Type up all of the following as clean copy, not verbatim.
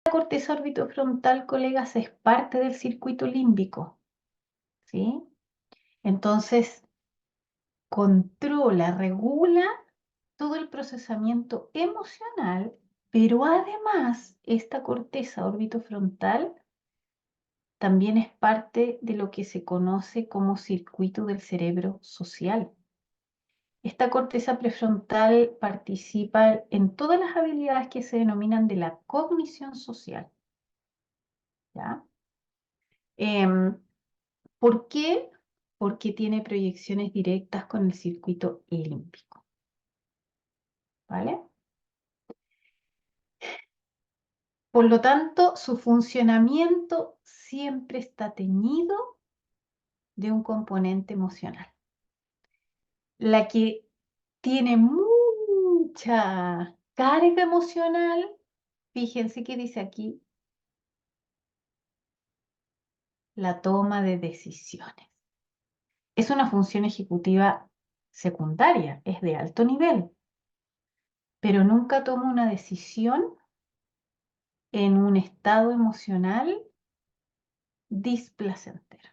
corteza orbitofrontal, colegas, es parte del circuito límbico, ¿sí? Entonces, controla, regula todo el procesamiento emocional, pero además esta corteza orbitofrontal también es parte de lo que se conoce como circuito del cerebro social. Esta corteza prefrontal participa en todas las habilidades que se denominan de la cognición social, ¿ya? ¿Por qué? Porque tiene proyecciones directas con el circuito límbico, ¿vale? Por lo tanto, su funcionamiento siempre está teñido de un componente emocional. La que tiene mucha carga emocional, fíjense que dice aquí, la toma de decisiones. Es una función ejecutiva secundaria, es de alto nivel, pero nunca toma una decisión en un estado emocional displacentero,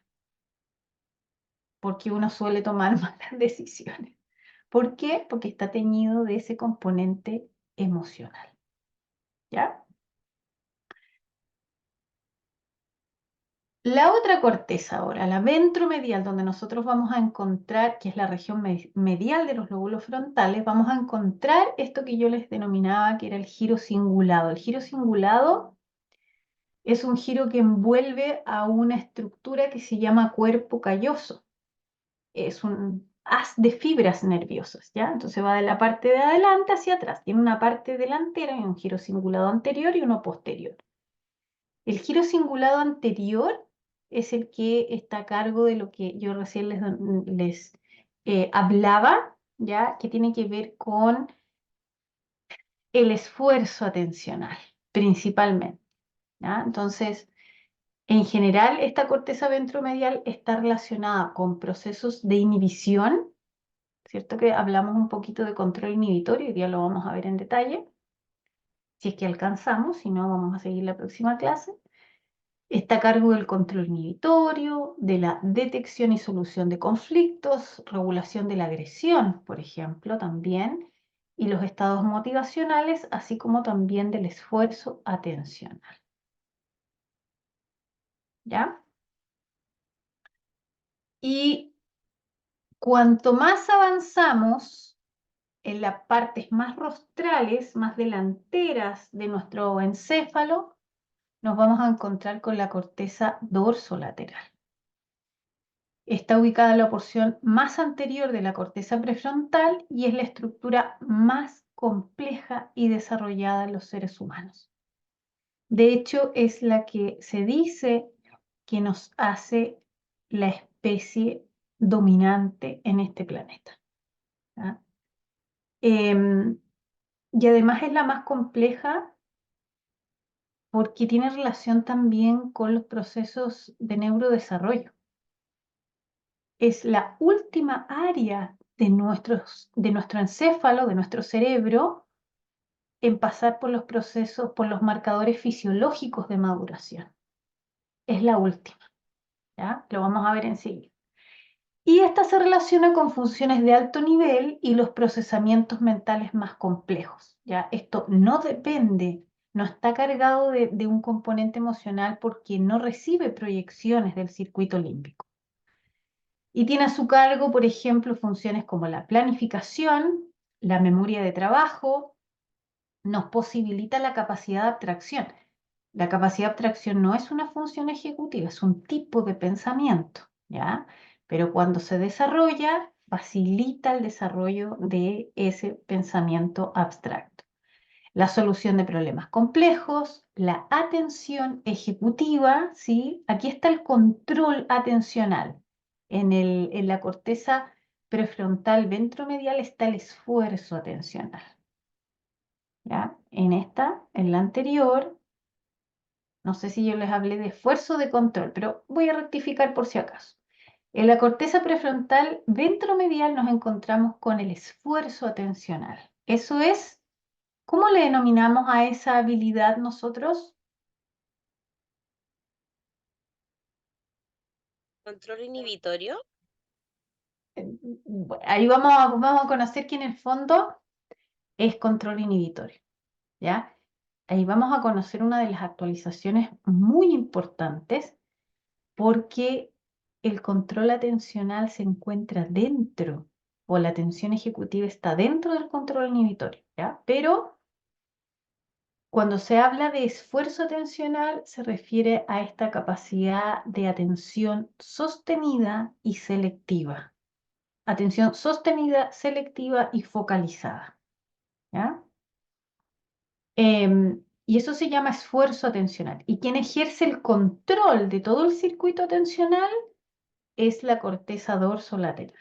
porque uno suele tomar malas decisiones. ¿Por qué? Porque está teñido de ese componente emocional, ¿ya? La otra corteza ahora, la ventromedial, donde nosotros vamos a encontrar, que es la región medial de los lóbulos frontales, vamos a encontrar esto que yo les denominaba que era el giro cingulado. El giro cingulado es un giro que envuelve a una estructura que se llama cuerpo calloso. Es un haz de fibras nerviosas, ¿ya? Entonces va de la parte de adelante hacia atrás. Tiene una parte delantera y un giro cingulado anterior y uno posterior. El giro cingulado anterior es el que está a cargo de lo que yo recién les hablaba, ¿ya? Que tiene que ver con el esfuerzo atencional, principalmente, ¿ya? Entonces, en general, esta corteza ventromedial está relacionada con procesos de inhibición, ¿cierto? Que hablamos un poquito de control inhibitorio, hoy día lo vamos a ver en detalle, si es que alcanzamos, si no, vamos a seguir la próxima clase. Está a cargo del control inhibitorio, de la detección y solución de conflictos, regulación de la agresión, por ejemplo, también, y los estados motivacionales, así como también del esfuerzo atencional. ¿Ya? Y cuanto más avanzamos en las partes más rostrales, más delanteras de nuestro encéfalo, nos vamos a encontrar con la corteza dorsolateral. Está ubicada en la porción más anterior de la corteza prefrontal y es la estructura más compleja y desarrollada en los seres humanos. De hecho, es la que se dice que nos hace la especie dominante en este planeta, ¿ya? Y además es la más compleja porque tiene relación también con los procesos de neurodesarrollo. Es la última área de nuestro encéfalo, de nuestro cerebro, en pasar por los procesos, por los marcadores fisiológicos de maduración. Es la última, ¿ya? Lo vamos a ver enseguida. Y esta se relaciona con funciones de alto nivel y los procesamientos mentales más complejos, ¿ya? Esto no depende, no está cargado de un componente emocional porque no recibe proyecciones del circuito límbico. Y tiene a su cargo, por ejemplo, funciones como la planificación, la memoria de trabajo, nos posibilita la capacidad de abstracción. La capacidad de abstracción no es una función ejecutiva, es un tipo de pensamiento, ¿ya? Pero cuando se desarrolla, facilita el desarrollo de ese pensamiento abstracto. La solución de problemas complejos, la atención ejecutiva, ¿sí? Aquí está el control atencional. En la corteza prefrontal ventromedial está el esfuerzo atencional, ¿ya? En la anterior, no sé si yo les hablé de esfuerzo de control, pero voy a rectificar por si acaso. En la corteza prefrontal ventromedial nos encontramos con el esfuerzo atencional. Eso es, ¿cómo le denominamos a esa habilidad nosotros? Control inhibitorio. Bueno, ahí vamos a conocer que en el fondo es control inhibitorio, ¿ya? Ahí vamos a conocer una de las actualizaciones muy importantes porque el control atencional se encuentra dentro, o la atención ejecutiva está dentro del control inhibitorio, ¿ya? Pero cuando se habla de esfuerzo atencional, se refiere a esta capacidad de atención sostenida y selectiva. Atención sostenida, selectiva y focalizada, ¿ya? Y eso se llama esfuerzo atencional. Y quien ejerce el control de todo el circuito atencional es la corteza dorsolateral,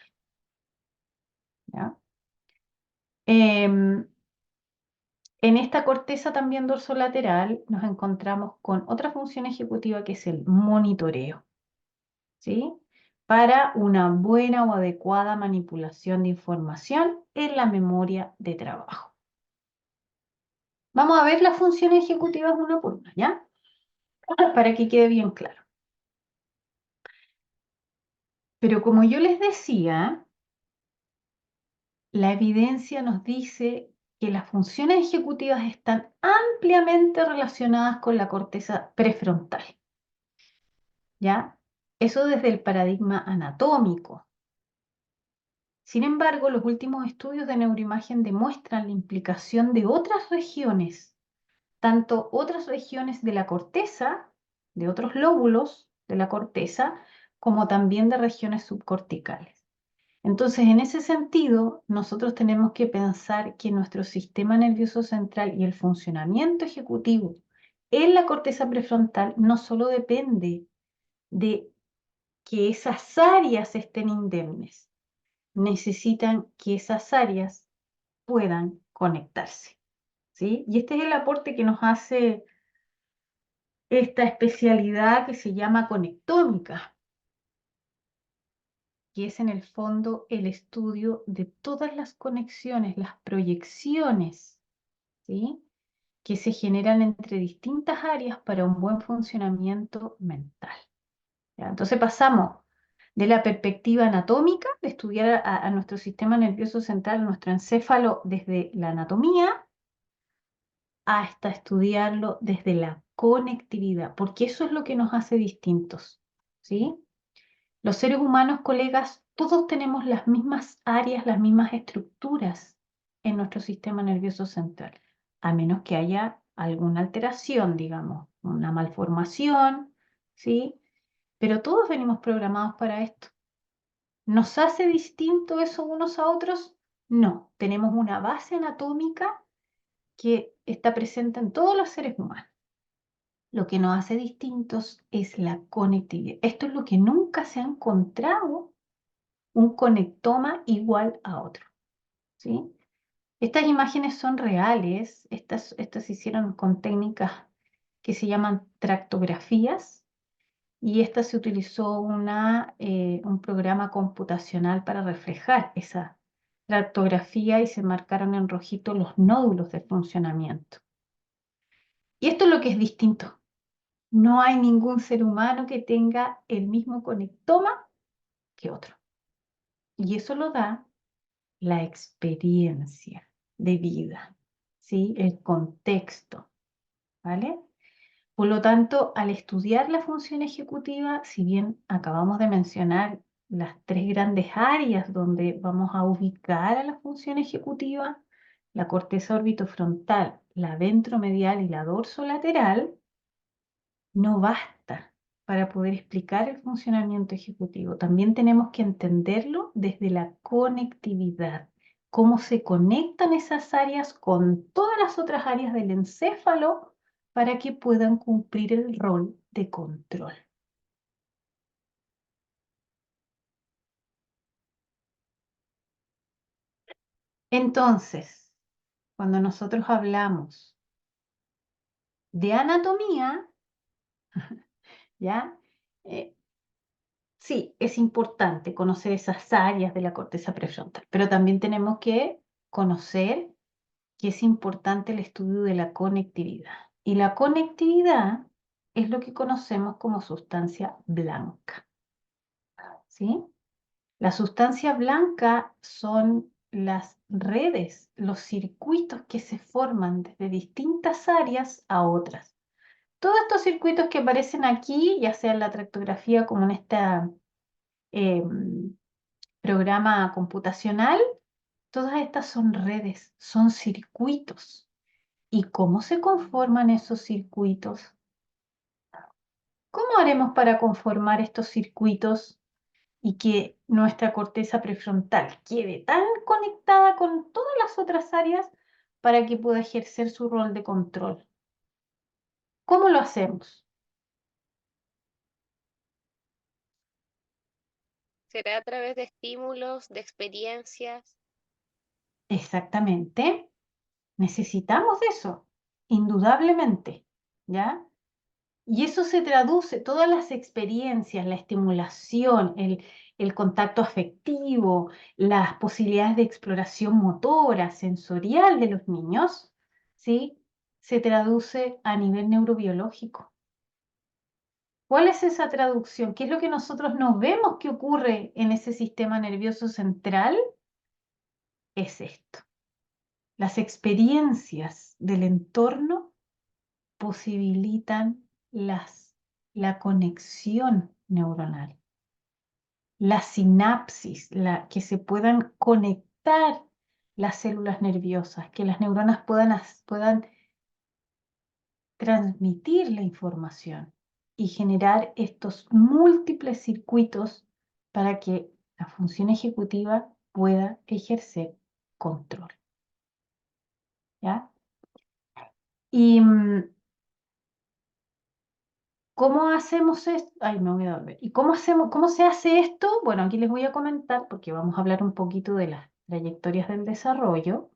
¿ya? Em, en esta corteza también dorsolateral nos encontramos con otra función ejecutiva que es el monitoreo, ¿sí? Para una buena o adecuada manipulación de información en la memoria de trabajo. Vamos a ver las funciones ejecutivas una por una, ¿ya? Para que quede bien claro. Pero como yo les decía, la evidencia nos dice que las funciones ejecutivas están ampliamente relacionadas con la corteza prefrontal, ¿ya? Eso desde el paradigma anatómico. Sin embargo, los últimos estudios de neuroimagen demuestran la implicación de otras regiones, tanto otras regiones de la corteza, de otros lóbulos de la corteza, como también de regiones subcorticales. Entonces, en ese sentido, nosotros tenemos que pensar que nuestro sistema nervioso central y el funcionamiento ejecutivo en la corteza prefrontal no solo depende de que esas áreas estén indemnes, necesitan que esas áreas puedan conectarse, ¿sí? Y este es el aporte que nos hace esta especialidad que se llama conectómica, que es en el fondo el estudio de todas las conexiones, las proyecciones, ¿sí? Que se generan entre distintas áreas para un buen funcionamiento mental, ¿ya? Entonces pasamos de la perspectiva anatómica, de estudiar a nuestro sistema nervioso central, a nuestro encéfalo desde la anatomía, hasta estudiarlo desde la conectividad, porque eso es lo que nos hace distintos, ¿sí? Los seres humanos, colegas, todos tenemos las mismas áreas, las mismas estructuras en nuestro sistema nervioso central, a menos que haya alguna alteración, digamos, una malformación, ¿sí? Pero todos venimos programados para esto. ¿Nos hace distinto eso unos a otros? No, tenemos una base anatómica que está presente en todos los seres humanos. Lo que nos hace distintos es la conectividad. Esto es lo que nunca se ha encontrado un conectoma igual a otro, ¿sí? Estas imágenes son reales, estas se hicieron con técnicas que se llaman tractografías y esta se utilizó un programa computacional para reflejar esa tractografía y se marcaron en rojito los nódulos de funcionamiento. Y esto es lo que es distinto. No hay ningún ser humano que tenga el mismo conectoma que otro. Y eso lo da la experiencia de vida, ¿sí? El contexto, ¿vale? Por lo tanto, al estudiar la función ejecutiva, si bien acabamos de mencionar las tres grandes áreas donde vamos a ubicar a la función ejecutiva, la corteza orbitofrontal, la ventromedial y la dorsolateral, no basta para poder explicar el funcionamiento ejecutivo. También tenemos que entenderlo desde la conectividad, cómo se conectan esas áreas con todas las otras áreas del encéfalo para que puedan cumplir el rol de control. Entonces, cuando nosotros hablamos de anatomía, ¿ya? Sí, es importante conocer esas áreas de la corteza prefrontal, pero también tenemos que conocer que es importante el estudio de la conectividad. Y la conectividad es lo que conocemos como sustancia blanca. ¿sí? La sustancia blanca son las redes, los circuitos que se forman desde distintas áreas a otras. Todos estos circuitos que aparecen aquí, ya sea en la tractografía como en este programa computacional, todas estas son redes, son circuitos. ¿Y cómo se conforman esos circuitos? ¿Cómo haremos para conformar estos circuitos y que nuestra corteza prefrontal quede tan conectada con todas las otras áreas para que pueda ejercer su rol de control? ¿Cómo lo hacemos? ¿Será a través de estímulos, de experiencias? Exactamente. Necesitamos eso, indudablemente, ¿ya? Y eso se traduce, todas las experiencias, la estimulación, el contacto afectivo, las posibilidades de exploración motora, sensorial de los niños, ¿sí? Se traduce a nivel neurobiológico. ¿Cuál es esa traducción? ¿Qué es lo que nosotros no vemos que ocurre en ese sistema nervioso central? Es esto. Las experiencias del entorno posibilitan la conexión neuronal, la sinapsis, que se puedan conectar las células nerviosas, que las neuronas puedan transmitir la información y generar estos múltiples circuitos para que la función ejecutiva pueda ejercer control. ¿Ya? Y ¿cómo hacemos esto? Ay, me voy a dormir. ¿Y cómo se hace esto? Bueno, aquí les voy a comentar porque vamos a hablar un poquito de las trayectorias del desarrollo.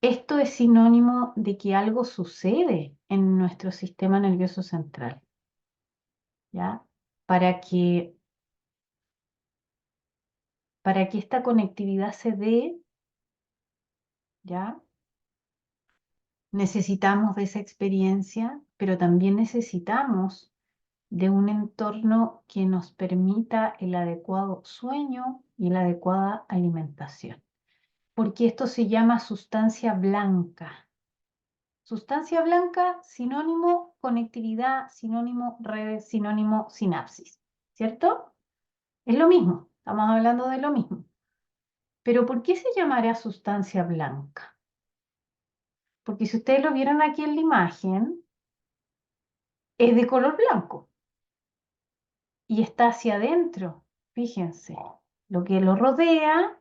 Esto es sinónimo de que algo sucede en nuestro sistema nervioso central, ¿ya? Para que, para que esta conectividad se dé, ¿ya? Necesitamos de esa experiencia, pero también necesitamos de un entorno que nos permita el adecuado sueño y la adecuada alimentación. Porque esto se llama sustancia blanca. Sustancia blanca, sinónimo conectividad, sinónimo redes, sinónimo sinapsis. ¿Cierto? Es lo mismo, estamos hablando de lo mismo. Pero ¿por qué se llamará sustancia blanca? Porque si ustedes lo vieron aquí en la imagen, es de color blanco y está hacia adentro. Fíjense, lo que lo rodea,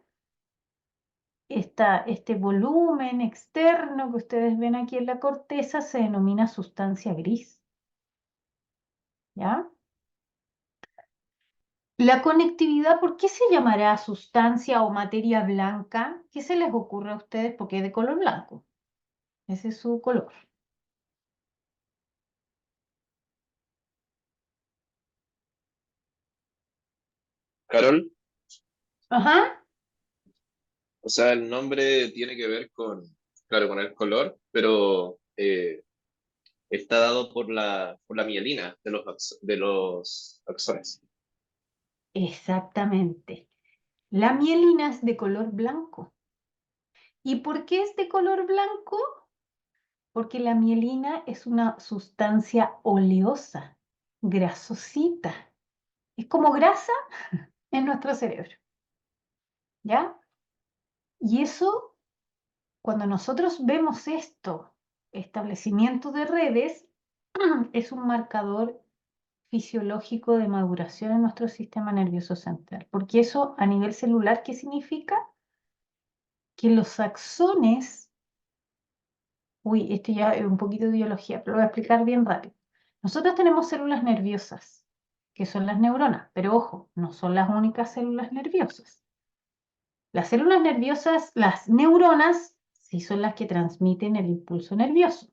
este volumen externo que ustedes ven aquí en la corteza se denomina sustancia gris. ¿Ya? La conectividad, ¿por qué se llamará sustancia o materia blanca? ¿Qué se les ocurre a ustedes? Porque es de color blanco. Ese es su color. Carol, Ajá. o sea, el nombre tiene que ver con, claro, con el color, pero está dado por la mielina de los axones. Exactamente. La mielina es de color blanco. ¿Y por qué es de color blanco? Porque la mielina es una sustancia oleosa, grasosita. Es como grasa en nuestro cerebro. ¿Ya? Y eso, cuando nosotros vemos esto, establecimiento de redes, es un marcador fisiológico de maduración en nuestro sistema nervioso central. Porque eso a nivel celular, ¿qué significa? Que los axones, uy, esto ya es un poquito de biología, pero lo voy a explicar bien rápido. Nosotros tenemos células nerviosas, que son las neuronas, pero ojo, no son las únicas células nerviosas. Las células nerviosas, las neuronas, sí son las que transmiten el impulso nervioso.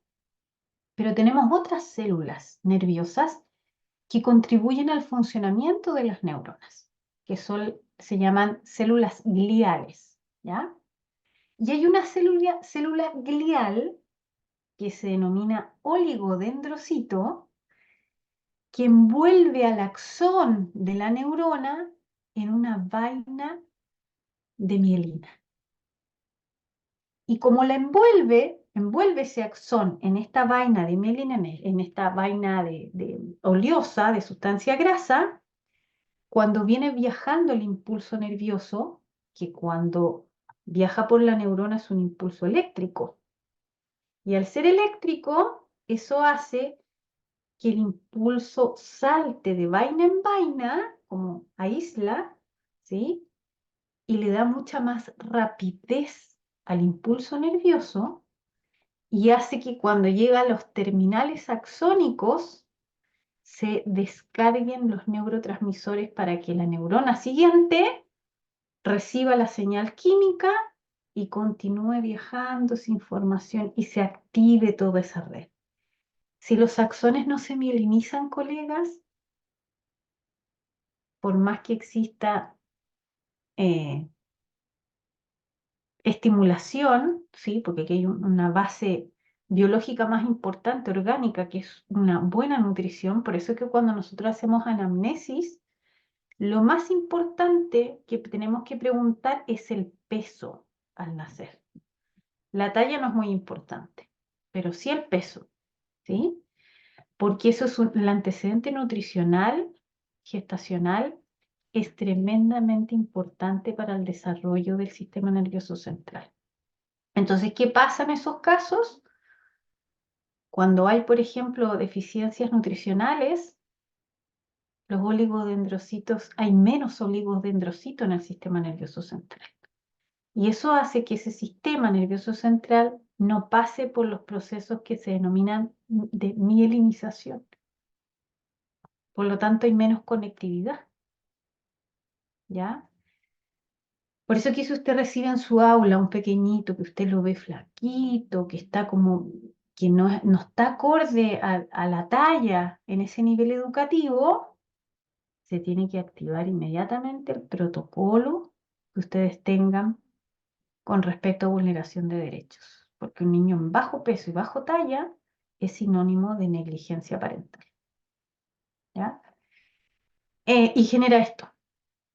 Pero tenemos otras células nerviosas que contribuyen al funcionamiento de las neuronas, que se llaman células gliales, ¿ya? Y hay una célula glial que se denomina oligodendrocito, que envuelve al axón de la neurona en una vaina de mielina. Y como la envuelve ese axón en esta vaina de mielina, en esta vaina de oleosa, de sustancia grasa, cuando viene viajando el impulso nervioso, que cuando viaja por la neurona es un impulso eléctrico, y al ser eléctrico, eso hace que el impulso salte de vaina en vaina, como aísla, ¿sí? Y le da mucha más rapidez al impulso nervioso y hace que cuando llega a los terminales axónicos se descarguen los neurotransmisores para que la neurona siguiente reciba la señal química y continúe viajando esa información y se active toda esa red. Si los axones no se mielinizan, colegas, por más que exista estimulación, ¿sí? Porque aquí hay una base biológica más importante, orgánica, que es una buena nutrición. Por eso es que cuando nosotros hacemos anamnesis, lo más importante que tenemos que preguntar es el peso al nacer. La talla no es muy importante, pero sí el peso, ¿sí? Porque eso es el antecedente nutricional, gestacional, es tremendamente importante para el desarrollo del sistema nervioso central. Entonces, ¿qué pasa en esos casos? Cuando hay, por ejemplo, deficiencias nutricionales, los oligodendrocitos, hay menos oligodendrocitos en el sistema nervioso central. Y eso hace que ese sistema nervioso central no pase por los procesos que se denominan de mielinización. Por lo tanto, hay menos conectividad. ¿Ya? Por eso que si usted recibe en su aula un pequeñito que usted lo ve flaquito, que está como, que no está acorde a la talla en ese nivel educativo, se tiene que activar inmediatamente el protocolo que ustedes tengan con respecto a vulneración de derechos. Porque un niño en bajo peso y bajo talla es sinónimo de negligencia parental. ¿Ya? Y genera esto,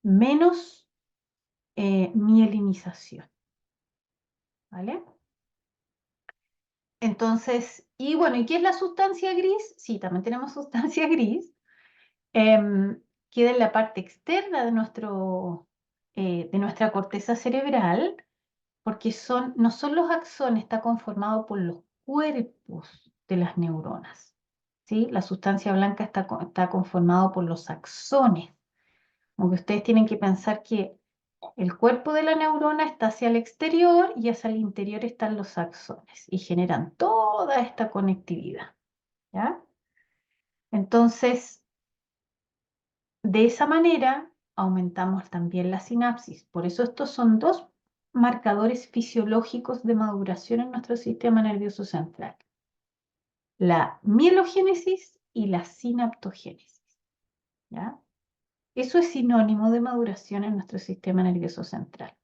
menos mielinización. ¿Vale? Entonces, y bueno, ¿y qué es la sustancia gris? Sí, también tenemos sustancia gris. Queda en la parte externa de nuestra corteza cerebral, porque no son los axones, está conformado por los cuerpos de las neuronas. ¿Sí? La sustancia blanca está conformado por los axones. Aunque ustedes tienen que pensar que el cuerpo de la neurona está hacia el exterior y hacia el interior están los axones y generan toda esta conectividad. ¿Ya? Entonces, de esa manera aumentamos también la sinapsis. Por eso estos son dos marcadores fisiológicos de maduración en nuestro sistema nervioso central. La mielogénesis y la sinaptogénesis. ¿Ya? Eso es sinónimo de maduración en nuestro sistema nervioso central.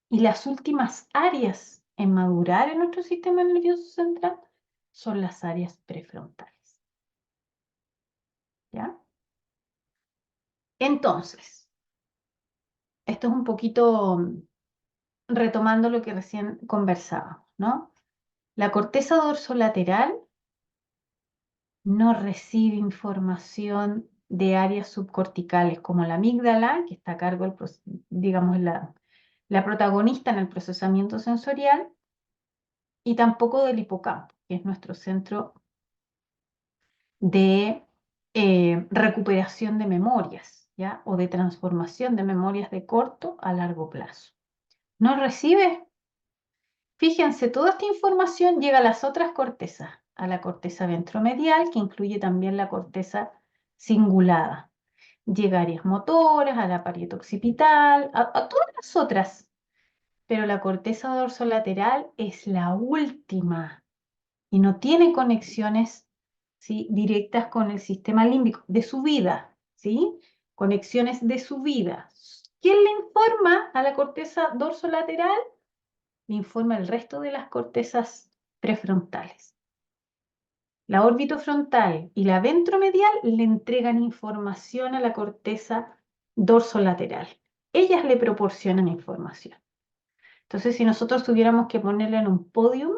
Y las últimas áreas en madurar en nuestro sistema nervioso central son las áreas prefrontales. ¿Ya? Entonces, esto es un poquito retomando lo que recién conversábamos, ¿no? La corteza dorsolateral no recibe información de áreas subcorticales como la amígdala, que está a cargo, digamos, la protagonista en el procesamiento sensorial, y tampoco del hipocampo, que es nuestro centro de recuperación de memorias, ¿ya? O de transformación de memorias de corto a largo plazo. ¿No recibe? Fíjense, toda esta información llega a las otras cortezas, a la corteza ventromedial, que incluye también la corteza cingulada. Llega a áreas motoras, a la parieto occipital, a todas las otras. Pero la corteza dorsolateral es la última y no tiene conexiones, ¿sí?, directas con el sistema límbico de su vida, ¿sí? Conexiones de su vida. ¿Quién le informa a la corteza dorsolateral? Le informa el resto de las cortezas prefrontales. La orbitofrontal y la ventromedial le entregan información a la corteza dorsolateral. Ellas le proporcionan información. Entonces, si nosotros tuviéramos que ponerla en un podium,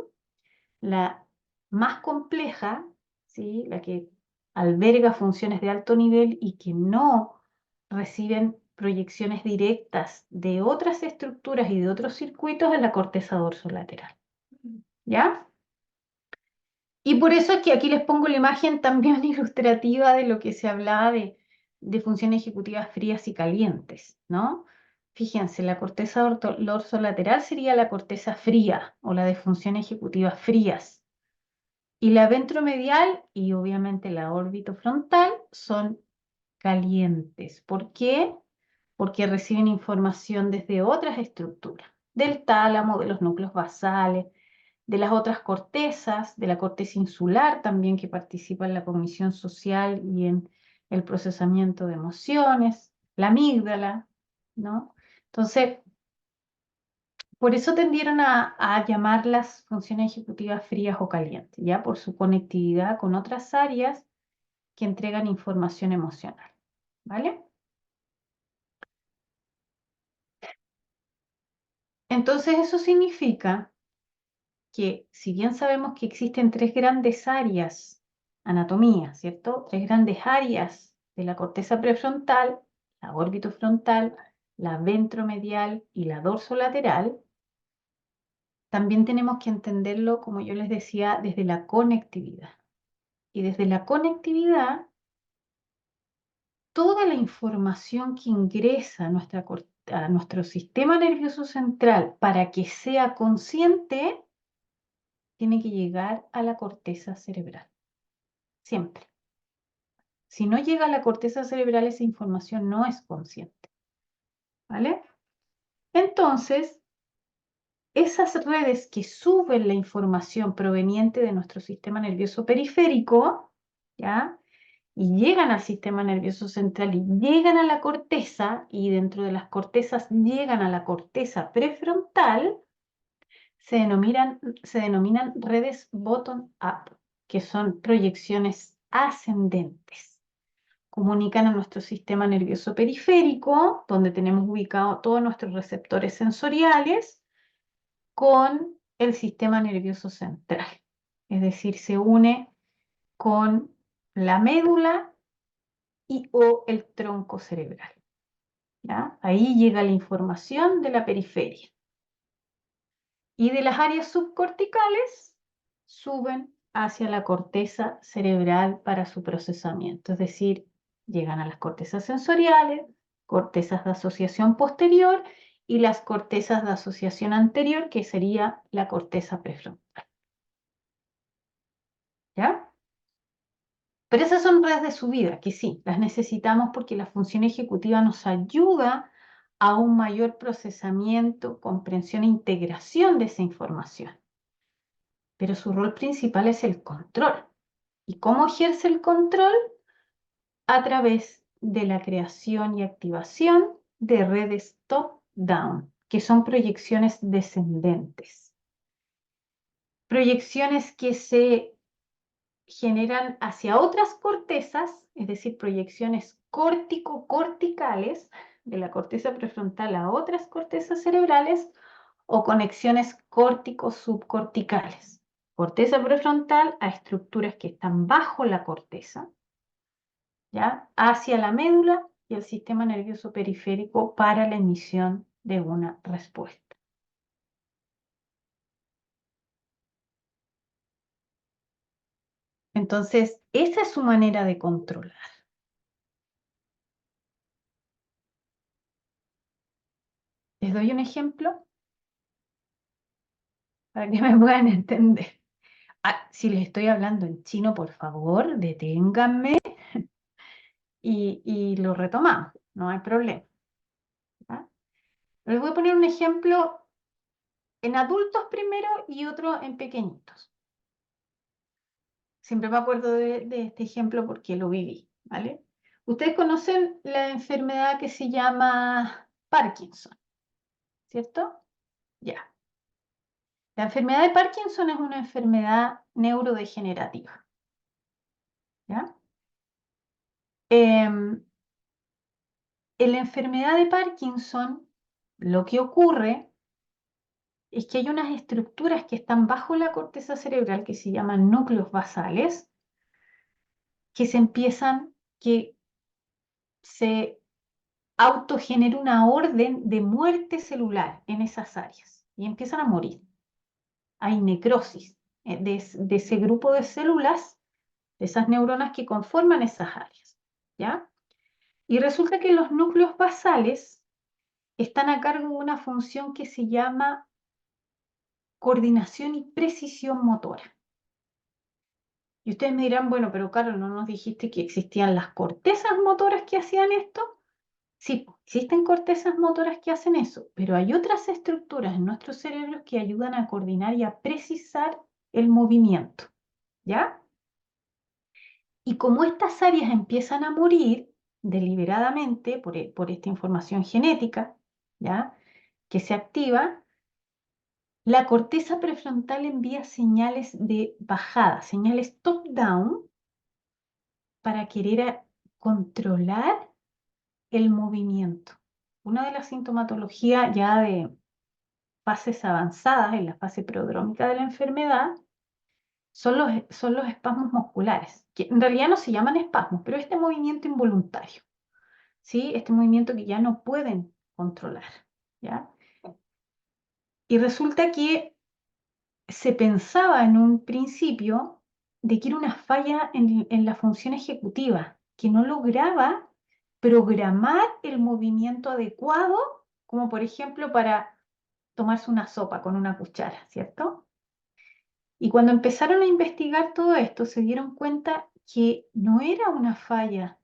la más compleja, ¿sí? La que alberga funciones de alto nivel y que no reciben proyecciones directas de otras estructuras y de otros circuitos, es la corteza dorsolateral. ¿Ya? Y por eso es que aquí les pongo la imagen también ilustrativa de lo que se hablaba de funciones ejecutivas frías y calientes, ¿no? Fíjense, la corteza dorsolateral sería la corteza fría o la de funciones ejecutivas frías. Y la ventromedial y obviamente la orbitofrontal son calientes. ¿Por qué? Porque reciben información desde otras estructuras, del tálamo, de los núcleos basales, de las otras cortezas, de la corteza insular también que participa en la cognición social y en el procesamiento de emociones, la amígdala, ¿no? Entonces, por eso tendieron a llamarlas funciones ejecutivas frías o calientes, ya por su conectividad con otras áreas que entregan información emocional, ¿vale? Entonces eso significa que si bien sabemos que existen tres grandes áreas, anatomía, ¿cierto? Tres grandes áreas de la corteza prefrontal, la orbitofrontal, la ventromedial y la dorsolateral, también tenemos que entenderlo, como yo les decía, desde la conectividad. Y desde la conectividad, toda la información que ingresa a nuestro sistema nervioso central para que sea consciente, tiene que llegar a la corteza cerebral. Siempre. Si no llega a la corteza cerebral, esa información no es consciente. ¿Vale? Entonces, esas redes que suben la información proveniente de nuestro sistema nervioso periférico, ¿ya? Y llegan al sistema nervioso central y llegan a la corteza, y dentro de las cortezas llegan a la corteza prefrontal, se denominan redes bottom-up, que son proyecciones ascendentes. Comunican a nuestro sistema nervioso periférico, donde tenemos ubicados todos nuestros receptores sensoriales, con el sistema nervioso central. Es decir, se une con la médula o el tronco cerebral. ¿Ya? Ahí llega la información de la periferia. Y de las áreas subcorticales suben hacia la corteza cerebral para su procesamiento. Es decir, llegan a las cortezas sensoriales, cortezas de asociación posterior y las cortezas de asociación anterior, que sería la corteza prefrontal. ¿Ya? Pero esas son redes de subida, que sí, las necesitamos porque la función ejecutiva nos ayuda a un mayor procesamiento, comprensión e integración de esa información. Pero su rol principal es el control. ¿Y cómo ejerce el control? A través de la creación y activación de redes top-down, que son proyecciones descendentes. Proyecciones que se generan hacia otras cortezas, es decir, proyecciones córtico-corticales de la corteza prefrontal a otras cortezas cerebrales o conexiones córtico-subcorticales. Corteza prefrontal a estructuras que están bajo la corteza, ¿ya? Hacia la médula y el sistema nervioso periférico para la emisión de una respuesta. Entonces, esa es su manera de controlar. Les doy un ejemplo para que me puedan entender. Si les estoy hablando en chino, por favor, deténganme y lo retomamos, no hay problema. ¿Ya? Les voy a poner un ejemplo en adultos primero y otro en pequeñitos. Siempre me acuerdo de este ejemplo porque lo viví, ¿vale? Ustedes conocen la enfermedad que se llama Parkinson, ¿cierto? Ya. La enfermedad de Parkinson es una enfermedad neurodegenerativa. En la enfermedad de Parkinson, lo que ocurre es que hay unas estructuras que están bajo la corteza cerebral que se llaman núcleos basales, que se autogenera una orden de muerte celular en esas áreas y empiezan a morir. Hay necrosis de ese grupo de células, de esas neuronas que conforman esas áreas, ¿ya? Y resulta que los núcleos basales están a cargo de una función que se llama coordinación y precisión motora. Y ustedes me dirán, bueno, pero Carol, ¿no nos dijiste que existían las cortezas motoras que hacían esto? Sí, existen cortezas motoras que hacen eso, pero hay otras estructuras en nuestros cerebros que ayudan a coordinar y a precisar el movimiento, ¿ya? Y como estas áreas empiezan a morir deliberadamente por esta información genética, ¿ya? Que se activa, la corteza prefrontal envía señales de bajada, señales top-down, para querer controlar el movimiento. Una de las sintomatologías ya de fases avanzadas, en la fase prodrómica de la enfermedad, son los espasmos musculares, que en realidad no se llaman espasmos, pero este movimiento involuntario, ¿sí? Este movimiento que ya no pueden controlar, ¿ya? Y resulta que se pensaba en un principio de que era una falla en la función ejecutiva, que no lograba programar el movimiento adecuado, como por ejemplo para tomarse una sopa con una cuchara, ¿cierto? Y cuando empezaron a investigar todo esto, se dieron cuenta que no era una falla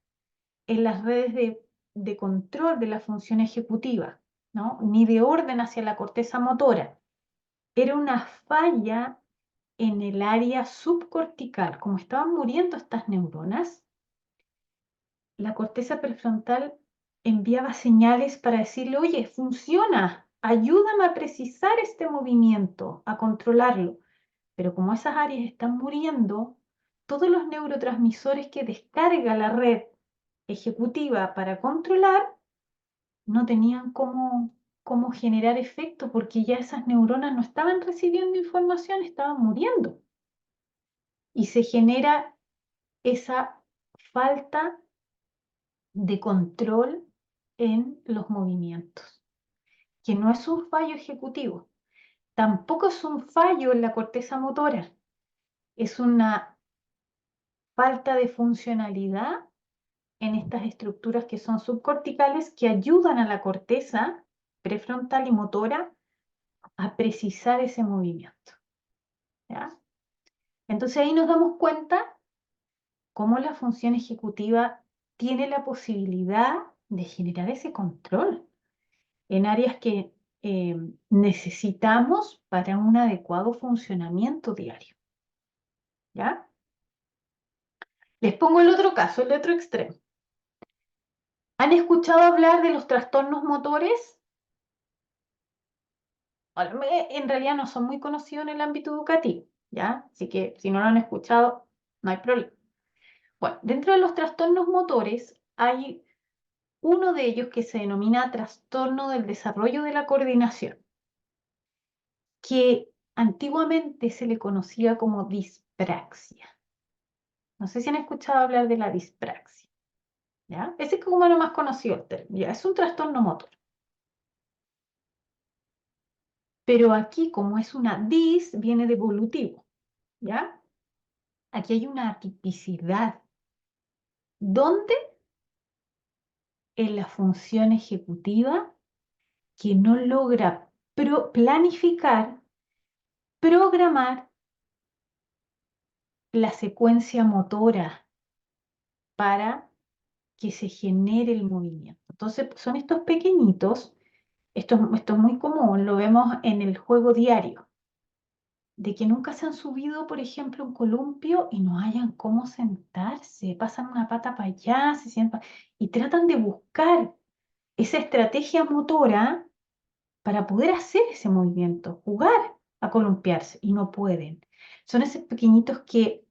en las redes de control de la función ejecutiva, ¿no? Ni de orden hacia la corteza motora. Era una falla en el área subcortical. Como estaban muriendo estas neuronas, la corteza prefrontal enviaba señales para decirle, oye, funciona, ayúdame a precisar este movimiento, a controlarlo. Pero como esas áreas están muriendo, todos los neurotransmisores que descarga la red ejecutiva para controlar no tenían cómo generar efecto porque ya esas neuronas no estaban recibiendo información, estaban muriendo. Y se genera esa falta de control en los movimientos, que no es un fallo ejecutivo, tampoco es un fallo en la corteza motora, es una falta de funcionalidad en estas estructuras que son subcorticales que ayudan a la corteza prefrontal y motora a precisar ese movimiento, ¿ya? Entonces ahí nos damos cuenta cómo la función ejecutiva tiene la posibilidad de generar ese control en áreas que necesitamos para un adecuado funcionamiento diario, ¿ya? Les pongo el otro caso, el otro extremo. ¿Han escuchado hablar de los trastornos motores? En realidad no son muy conocidos en el ámbito educativo, ¿ya? Así que si no lo han escuchado, no hay problema. Bueno, dentro de los trastornos motores hay uno de ellos que se denomina trastorno del desarrollo de la coordinación, que antiguamente se le conocía como dispraxia. No sé si han escuchado hablar de la dispraxia, ¿ya? Ese es como lo más conocido el término, ¿ya? Es un trastorno motor. Pero aquí, como es una dis, viene de evolutivo, ¿ya? Aquí hay una atipicidad. ¿Dónde? En la función ejecutiva que no logra planificar, programar la secuencia motora para que se genere el movimiento. Entonces, son estos pequeñitos, esto es muy común, lo vemos en el juego diario, de que nunca se han subido, por ejemplo, un columpio y no hayan cómo sentarse, pasan una pata para allá, se sientan y tratan de buscar esa estrategia motora para poder hacer ese movimiento, jugar a columpiarse y no pueden. Son esos pequeñitos que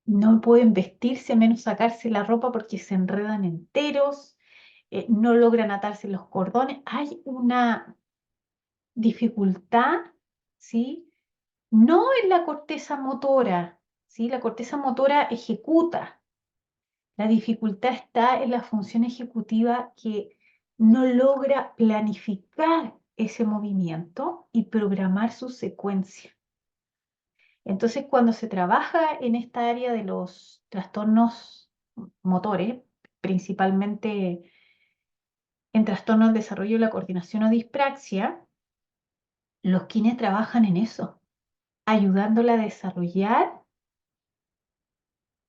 no pueden vestirse a menos sacarse la ropa porque se enredan enteros, no logran atarse los cordones. Hay una dificultad, ¿sí? No en la corteza motora, ¿sí? La corteza motora ejecuta. La dificultad está en la función ejecutiva que no logra planificar ese movimiento y programar su secuencia. Entonces, cuando se trabaja en esta área de los trastornos motores, principalmente en trastornos del desarrollo de la coordinación o dispraxia, los kines trabajan en eso, ayudándola a desarrollar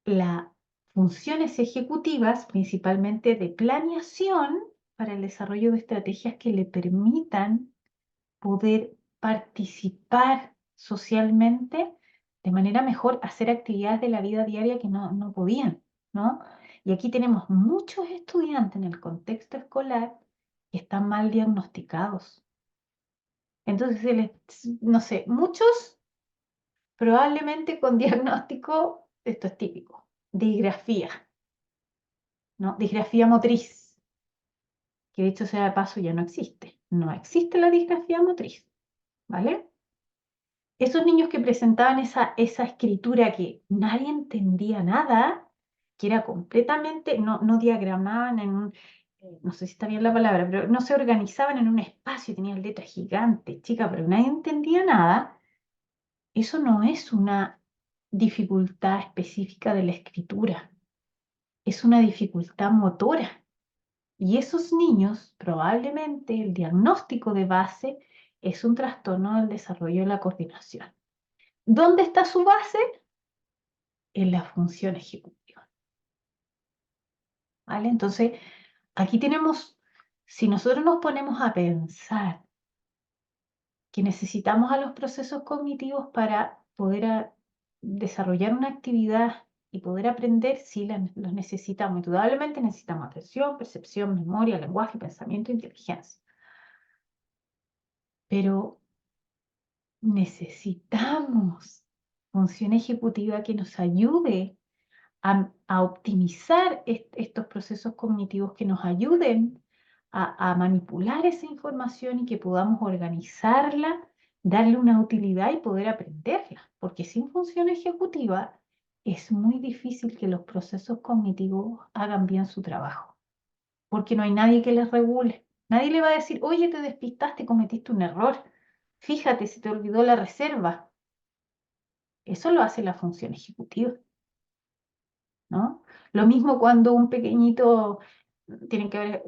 las funciones ejecutivas, principalmente de planeación, para el desarrollo de estrategias que le permitan poder participar socialmente de manera mejor, hacer actividades de la vida diaria que no podían, ¿no? Y aquí tenemos muchos estudiantes en el contexto escolar que están mal diagnosticados. Entonces, no sé, muchos probablemente con diagnóstico, esto es típico, disgrafía, ¿no? Disgrafía motriz, que dicho sea de paso ya no existe. No existe la disgrafía motriz, ¿vale? Esos niños que presentaban esa escritura que nadie entendía nada, que era completamente, no diagramaban en un, no sé si está bien la palabra, pero no se organizaban en un espacio, tenían letras gigantes, chicas, pero nadie entendía nada. Eso no es una dificultad específica de la escritura, es una dificultad motora. Y esos niños, probablemente el diagnóstico de base es un trastorno del desarrollo de la coordinación. ¿Dónde está su base? En la función ejecutiva. ¿Vale? Entonces, aquí tenemos, si nosotros nos ponemos a pensar que necesitamos a los procesos cognitivos para poder desarrollar una actividad y poder aprender, sí los necesitamos. Indudablemente necesitamos atención, percepción, memoria, lenguaje, pensamiento e inteligencia. Pero necesitamos función ejecutiva que nos ayude a optimizar estos procesos cognitivos, que nos ayuden a manipular esa información y que podamos organizarla, darle una utilidad y poder aprenderla. Porque sin función ejecutiva es muy difícil que los procesos cognitivos hagan bien su trabajo, porque no hay nadie que les regule. Nadie le va a decir, oye, te despistaste, cometiste un error. Fíjate, se te olvidó la reserva. Eso lo hace la función ejecutiva, ¿no? Lo mismo cuando un pequeñito, tienen que ver,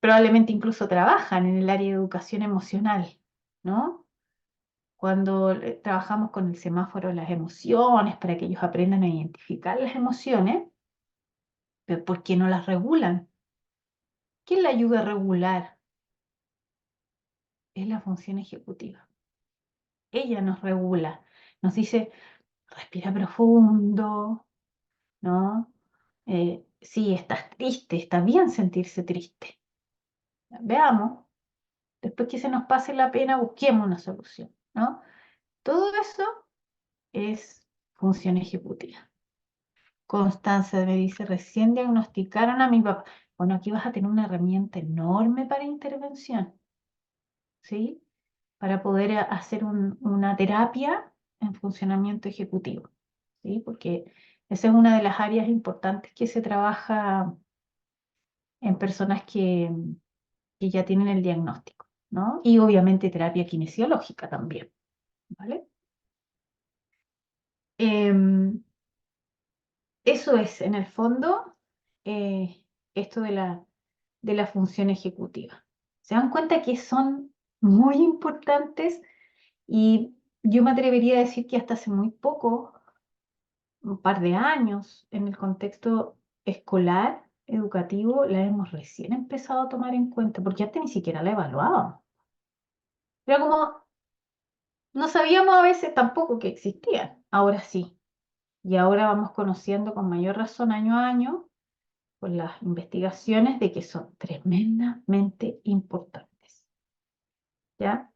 probablemente incluso trabajan en el área de educación emocional, ¿no? Cuando trabajamos con el semáforo de las emociones para que ellos aprendan a identificar las emociones, pero ¿por qué no las regulan? ¿Quién la ayuda a regular? Es la función ejecutiva. Ella nos regula, nos dice, respira profundo, ¿no? Sí, estás triste, está bien sentirse triste. Veamos, después que se nos pase la pena, busquemos una solución, ¿no? Todo eso es función ejecutiva. Constanza me dice, recién diagnosticaron a mi papá. Bueno, aquí vas a tener una herramienta enorme para intervención, ¿sí? Para poder hacer una terapia en funcionamiento ejecutivo, ¿sí? Porque esa es una de las áreas importantes que se trabaja en personas que ya tienen el diagnóstico, ¿no? Y obviamente terapia kinesiológica también, ¿vale? Eso es, en el fondo, esto de la función ejecutiva. ¿Se dan cuenta que son muy importantes? Y yo me atrevería a decir que hasta hace muy poco, un par de años, en el contexto escolar, educativo, la hemos recién empezado a tomar en cuenta, porque antes ni siquiera la evaluábamos. Era como, no sabíamos a veces tampoco que existían, ahora sí. Y ahora vamos conociendo con mayor razón año a año por las investigaciones de que son tremendamente importantes. ¿Ya?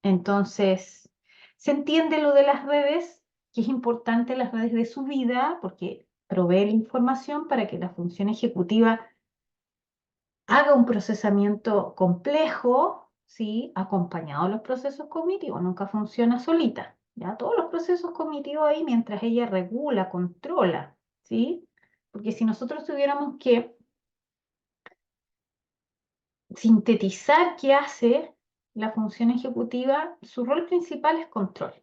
Entonces, se entiende lo de las redes, que es importante las redes de su vida, porque provee la información para que la función ejecutiva haga un procesamiento complejo, ¿sí? Acompañado de los procesos cognitivos, nunca funciona solita. ¿Ya? Todos los procesos cognitivos ahí mientras ella regula, controla, ¿sí? Porque si nosotros tuviéramos que sintetizar qué hace la función ejecutiva, su rol principal es control.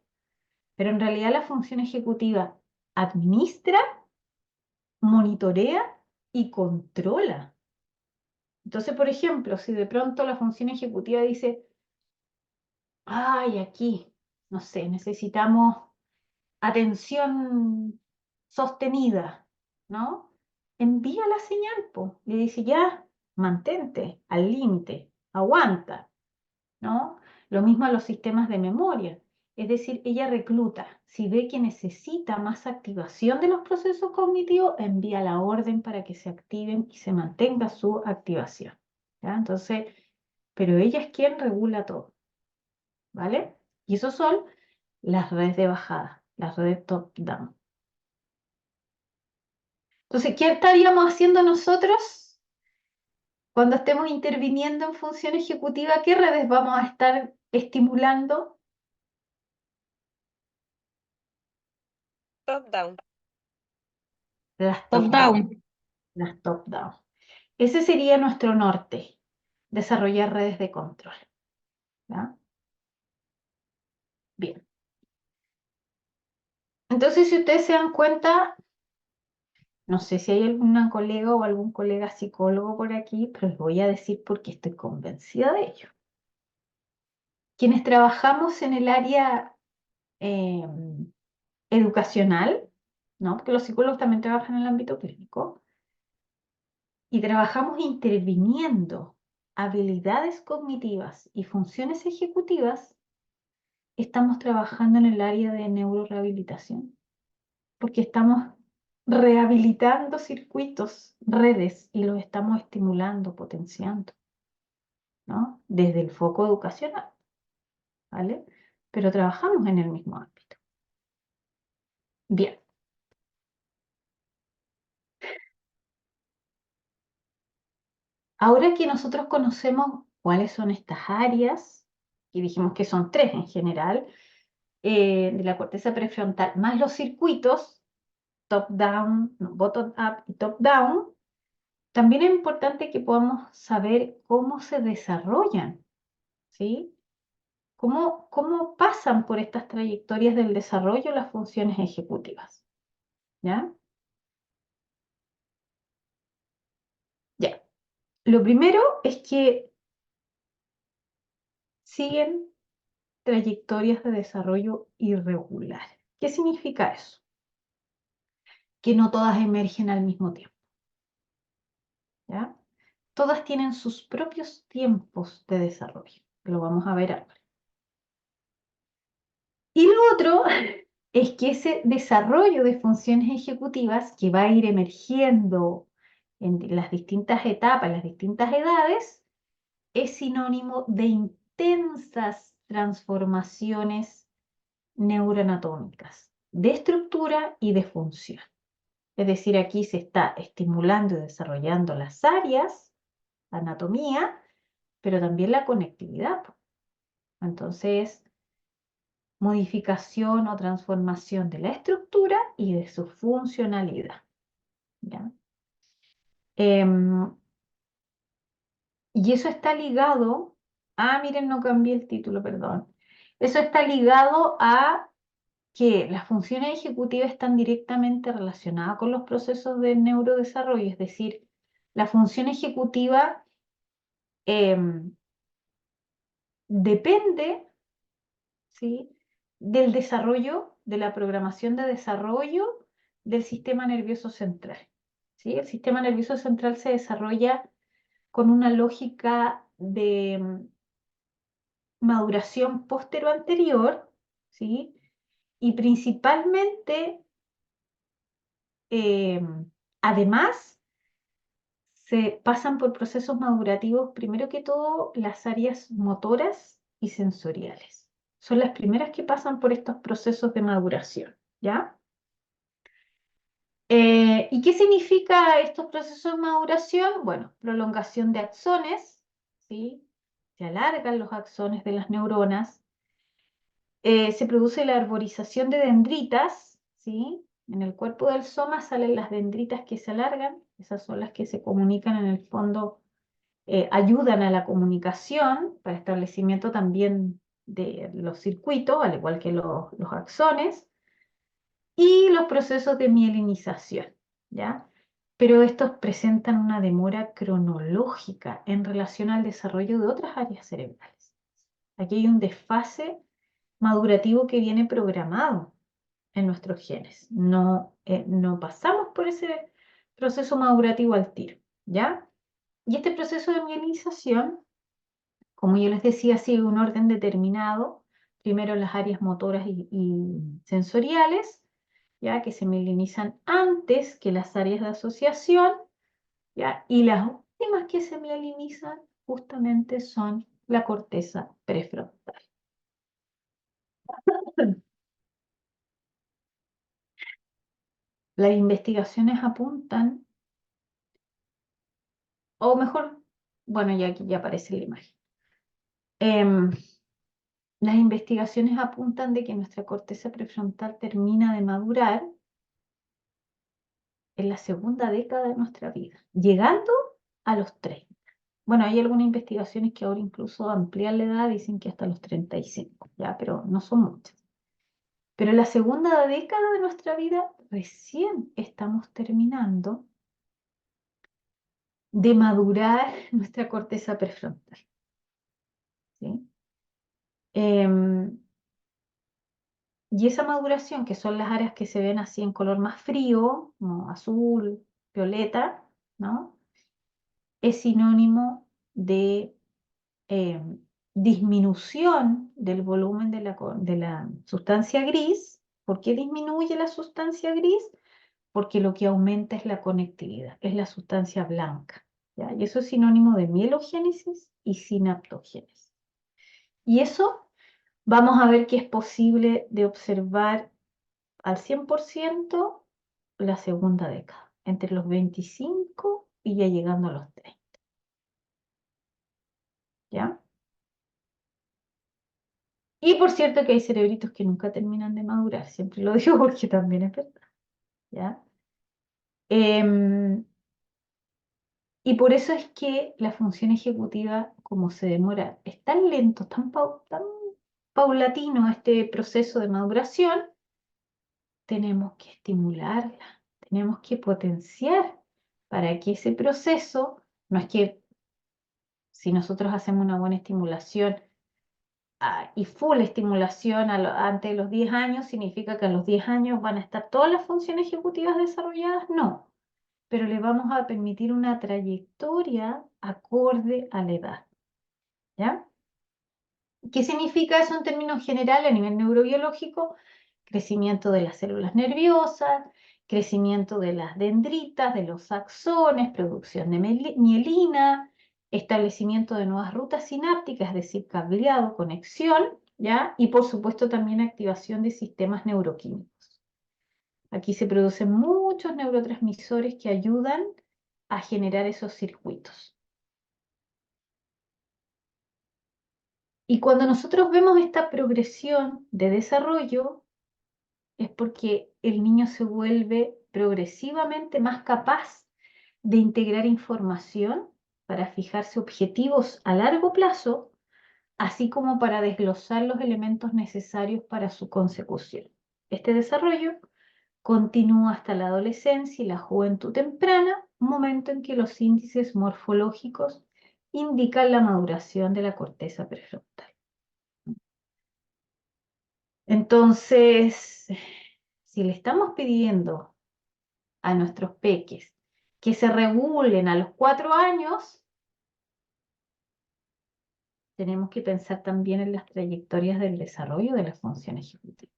Pero en realidad la función ejecutiva administra, monitorea y controla. Entonces, por ejemplo, si de pronto la función ejecutiva dice, ay, aquí, no sé, necesitamos atención sostenida, ¿no? Envía la señal, po. Le dice, ya, mantente al límite, aguanta, ¿no? Lo mismo a los sistemas de memoria. Es decir, ella recluta. Si ve que necesita más activación de los procesos cognitivos, envía la orden para que se activen y se mantenga su activación. ¿Ya? Entonces, pero ella es quien regula todo, ¿vale? Y esos son las redes de bajada, las redes top-down. Entonces, ¿qué estaríamos haciendo nosotros cuando estemos interviniendo en función ejecutiva? ¿Qué redes vamos a estar estimulando? Top down. Las Top top-down. down. Las top-down. Ese sería nuestro norte, desarrollar redes de control. ¿Ya? Bien. Entonces, si ustedes se dan cuenta, no sé si hay alguna colega o algún colega psicólogo por aquí, pero les voy a decir porque estoy convencida de ello. Quienes trabajamos en el área educacional, ¿no? Porque los psicólogos también trabajan en el ámbito clínico, y trabajamos interviniendo habilidades cognitivas y funciones ejecutivas, estamos trabajando en el área de neurorehabilitación, porque estamos rehabilitando circuitos, redes, y los estamos estimulando, potenciando, ¿no? Desde el foco educacional, ¿vale? Pero trabajamos en el mismo ámbito. Bien. Ahora que nosotros conocemos cuáles son estas áreas, y dijimos que son tres en general, de la corteza prefrontal, más los circuitos, top-down, no, bottom-up y top-down, también es importante que podamos saber cómo se desarrollan, ¿sí? ¿Cómo pasan por estas trayectorias del desarrollo las funciones ejecutivas? ¿Ya? Ya. Lo primero es que siguen trayectorias de desarrollo irregulares. ¿Qué significa eso? Que no todas emergen al mismo tiempo, ¿ya? Todas tienen sus propios tiempos de desarrollo. Lo vamos a ver ahora. Y lo otro es que ese desarrollo de funciones ejecutivas que va a ir emergiendo en las distintas etapas, en las distintas edades, es sinónimo de intensas transformaciones neuroanatómicas, de estructura y de función. Es decir, aquí se está estimulando y desarrollando las áreas, anatomía, pero también la conectividad. Entonces, modificación o transformación de la estructura y de su funcionalidad. ¿Ya? Y eso está ligado, miren, no cambié el título, perdón. Eso está ligado a que las funciones ejecutivas están directamente relacionadas con los procesos de neurodesarrollo, es decir, la función ejecutiva depende, ¿sí?, del desarrollo, de la programación de desarrollo del sistema nervioso central. ¿Sí? El sistema nervioso central se desarrolla con una lógica de maduración póstero-anterior, ¿sí? Y principalmente, además, se pasan por procesos madurativos, primero que todo, las áreas motoras y sensoriales. Son las primeras que pasan por estos procesos de maduración, ¿ya? ¿Y qué significa estos procesos de maduración? Bueno, prolongación de axones, ¿sí? Se alargan los axones de las neuronas. Se produce la arborización de dendritas, ¿sí? En el cuerpo del soma salen las dendritas que se alargan, esas son las que se comunican en el fondo, ayudan a la comunicación para establecimiento también de los circuitos, al igual que los axones, y los procesos de mielinización, ¿ya? Pero estos presentan una demora cronológica en relación al desarrollo de otras áreas cerebrales. Aquí hay un desfase madurativo que viene programado en nuestros genes. No pasamos por ese proceso madurativo al tiro, ¿ya? Y este proceso de mielinización, como yo les decía, sigue un orden determinado. Primero las áreas motoras y sensoriales, ya que se mielinizan antes que las áreas de asociación, ¿ya? Y las últimas que se mielinizan justamente son la corteza prefrontal. Las investigaciones apuntan, o mejor, bueno, ya aquí ya aparece la imagen. Las investigaciones apuntan de que nuestra corteza prefrontal termina de madurar en la segunda década de nuestra vida, llegando a los 30. Bueno, hay algunas investigaciones que ahora incluso amplían la edad, dicen que hasta los 35, ya, pero no son muchas. Pero en la segunda década de nuestra vida recién estamos terminando de madurar nuestra corteza prefrontal, ¿sí? Y esa maduración, que son las áreas que se ven así en color más frío, como azul, violeta, ¿no? Es sinónimo de eh, disminución del volumen de la sustancia gris. ¿Por qué disminuye la sustancia gris? Porque lo que aumenta es la conectividad, es la sustancia blanca, ¿ya? Y eso es sinónimo de mielogénesis y sinaptogénesis. Y eso vamos a ver que es posible de observar al 100% la segunda década, entre los 25 y ya llegando a los 30, ¿ya? Y por cierto que hay cerebritos que nunca terminan de madurar, siempre lo digo porque también es verdad, ¿ya? Y por eso es que la función ejecutiva, como se demora, es tan lento, tan paulatino este proceso de maduración, tenemos que estimularla, tenemos que potenciar para que ese proceso, no es que si nosotros hacemos una buena estimulación y full estimulación antes de los 10 años, significa que a los 10 años van a estar todas las funciones ejecutivas desarrolladas, no, pero le vamos a permitir una trayectoria acorde a la edad, ¿ya? ¿Qué significa eso en términos generales a nivel neurobiológico? Crecimiento de las células nerviosas, crecimiento de las dendritas, de los axones, producción de mielina, establecimiento de nuevas rutas sinápticas, es decir, cableado, conexión, ¿ya? Y por supuesto también activación de sistemas neuroquímicos. Aquí se producen muchos neurotransmisores que ayudan a generar esos circuitos. Y cuando nosotros vemos esta progresión de desarrollo, es porque el niño se vuelve progresivamente más capaz de integrar información para fijarse objetivos a largo plazo, así como para desglosar los elementos necesarios para su consecución. Este desarrollo continúa hasta la adolescencia y la juventud temprana, momento en que los índices morfológicos indican la maduración de la corteza prefrontal. Entonces, si le estamos pidiendo a nuestros peques que se regulen a los 4 años, tenemos que pensar también en las trayectorias del desarrollo de la función ejecutiva.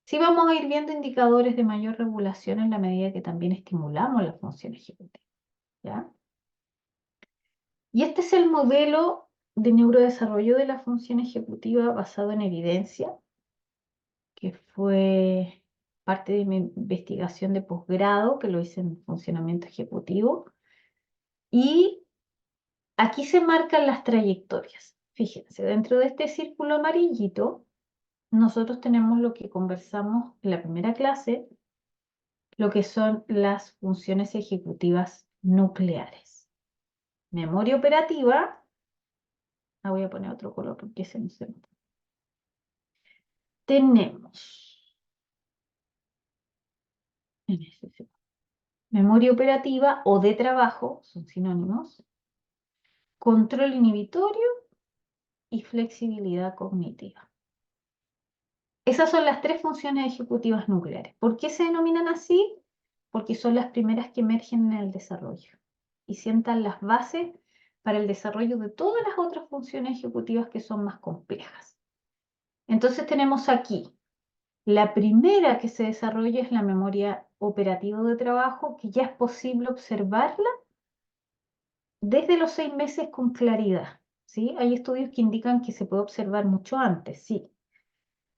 Sí vamos a ir viendo indicadores de mayor regulación en la medida que también estimulamos la función ejecutiva, ¿ya? Y este es el modelo de neurodesarrollo de la función ejecutiva basado en evidencia, que fue parte de mi investigación de posgrado, que lo hice en funcionamiento ejecutivo. Y aquí se marcan las trayectorias. Fíjense, dentro de este círculo amarillito, nosotros tenemos lo que conversamos en la primera clase, lo que son las funciones ejecutivas nucleares. Memoria operativa, voy a poner otro color porque se me nota. Tenemos memoria operativa o de trabajo, son sinónimos, control inhibitorio y flexibilidad cognitiva. Esas son las tres funciones ejecutivas nucleares. ¿Por qué se denominan así? Porque son las primeras que emergen en el desarrollo y sientan las bases para el desarrollo de todas las otras funciones ejecutivas que son más complejas. Entonces tenemos aquí, la primera que se desarrolla es la memoria operativa de trabajo, que ya es posible observarla desde los 6 meses con claridad, ¿sí? Hay estudios que indican que se puede observar mucho antes, sí,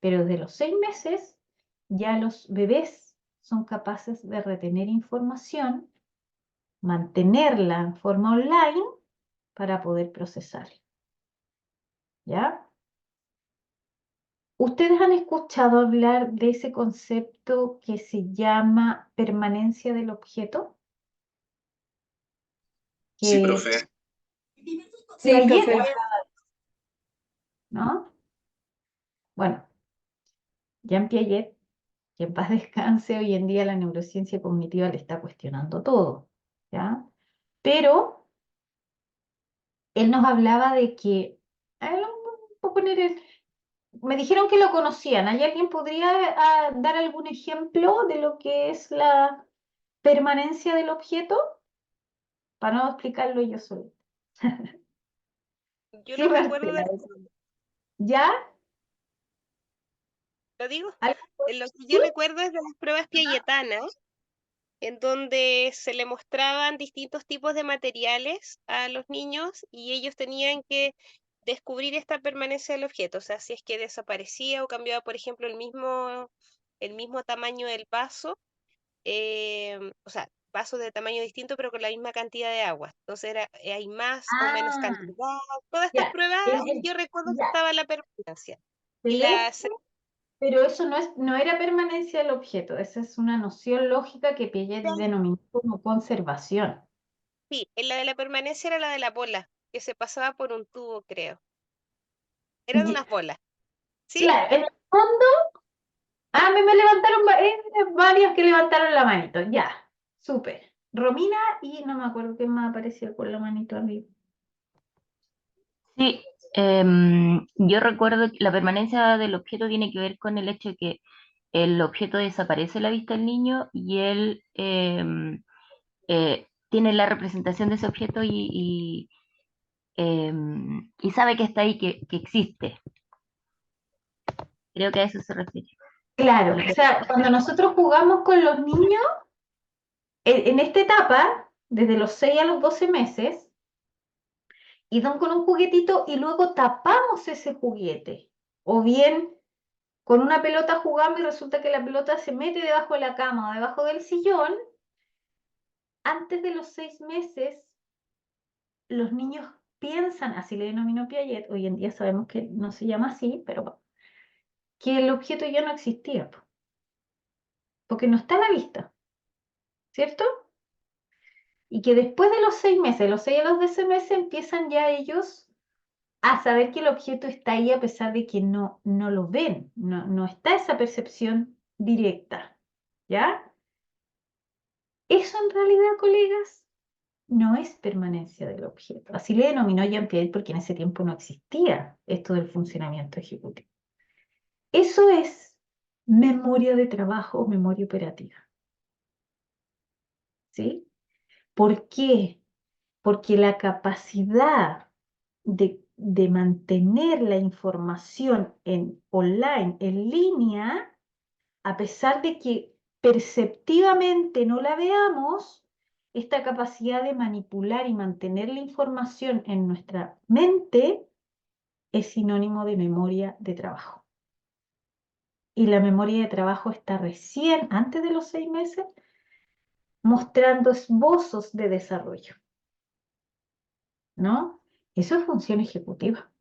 pero desde los 6 meses ya los bebés son capaces de retener información, mantenerla en forma online para poder procesarla, ¿ya? ¿Ustedes han escuchado hablar de ese concepto que se llama permanencia del objeto? Sí, Que profe. Sí, Piaget profe. hablaba, ¿no? Bueno, Jean Piaget, que en paz descanse, hoy en día la neurociencia cognitiva le está cuestionando todo, ¿ya? Pero él nos hablaba de que, voy a poner me dijeron que lo conocían. ¿Hay alguien podría dar algún ejemplo de lo que es la permanencia del objeto? Para no explicarlo yo solo. Yo Sí, lo recuerdo Marcela. de, ¿Ya? lo digo, ¿Algo? lo que ¿Sí? yo recuerdo es de las pruebas piagetanas, en donde se le mostraban distintos tipos de materiales a los niños y ellos tenían que descubrir esta permanencia del objeto, o sea, si es que desaparecía o cambiaba, por ejemplo, el mismo tamaño del vaso, o sea, vasos de tamaño distinto, pero con la misma cantidad de agua. Entonces hay más o menos Ah, cantidad. Todas estas ya. pruebas, yo recuerdo que Ya. estaba la permanencia. Y Celeste, pero eso no era permanencia del objeto. Esa es una noción lógica que Piaget denominó como conservación. sí, la de la permanencia era la de la bola, que se pasaba por un tubo, creo. Eran Ya. unas bolas, ¿sí? Claro, en el fondo, me levantaron varios que levantaron la manito. Ya, súper. Romina y no me acuerdo quién más apareció con la manito arriba. Sí, yo recuerdo que la permanencia del objeto tiene que ver con el hecho de que el objeto desaparece de la vista del niño y él tiene la representación de ese objeto y sabe que está ahí, que existe. Creo que a eso se refiere. Claro, o sea, cuando nosotros jugamos con los niños, en esta etapa, desde los 6 a los 12 meses, y dan con un juguetito y luego tapamos ese juguete. O bien con una pelota jugamos y resulta que la pelota se mete debajo de la cama o debajo del sillón. Antes de los 6 meses, los niños piensan, así le denominó Piaget, hoy en día sabemos que no se llama así, pero bueno, que el objeto ya no existía, porque no está a la vista, ¿cierto? Y que después de los 6 meses, de los 6 a los 12 meses, empiezan ya ellos a saber que el objeto está ahí a pesar de que no lo ven, no está esa percepción directa, ¿ya? Eso en realidad, colegas, no es permanencia del objeto. Así le denominó Jean Piaget porque en ese tiempo no existía esto del funcionamiento ejecutivo. Eso es memoria de trabajo o memoria operativa, ¿sí? ¿Por qué? Porque la capacidad de mantener la información online, en línea, a pesar de que perceptivamente no la veamos, esta capacidad de manipular y mantener la información en nuestra mente es sinónimo de memoria de trabajo. y la memoria de trabajo está recién, antes de los 6 meses, mostrando esbozos de desarrollo, ¿no? Eso es función ejecutiva,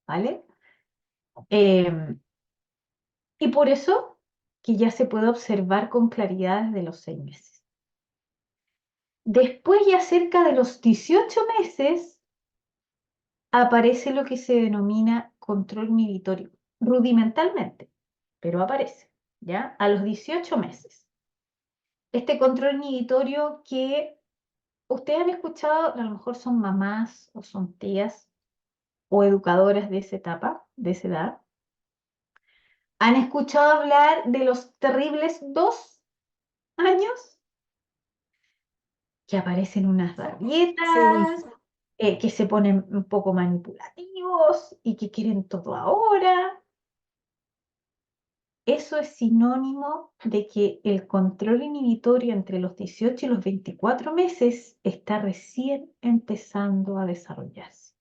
¿vale? Y por eso que ya se puede observar con claridad desde los 6 meses. Después, ya cerca de los 18 meses, aparece lo que se denomina control inhibitorio, rudimentalmente, pero aparece, ¿ya? A los 18 meses. Este control inhibitorio que ustedes han escuchado, a lo mejor son mamás o son tías o educadoras de esa etapa, de esa edad, han escuchado hablar de los terribles 2 años, que aparecen unas Sí. rabietas, que se ponen un poco manipulativos y que quieren todo ahora. Eso es sinónimo de que el control inhibitorio entre los 18 y los 24 meses está recién empezando a desarrollarse.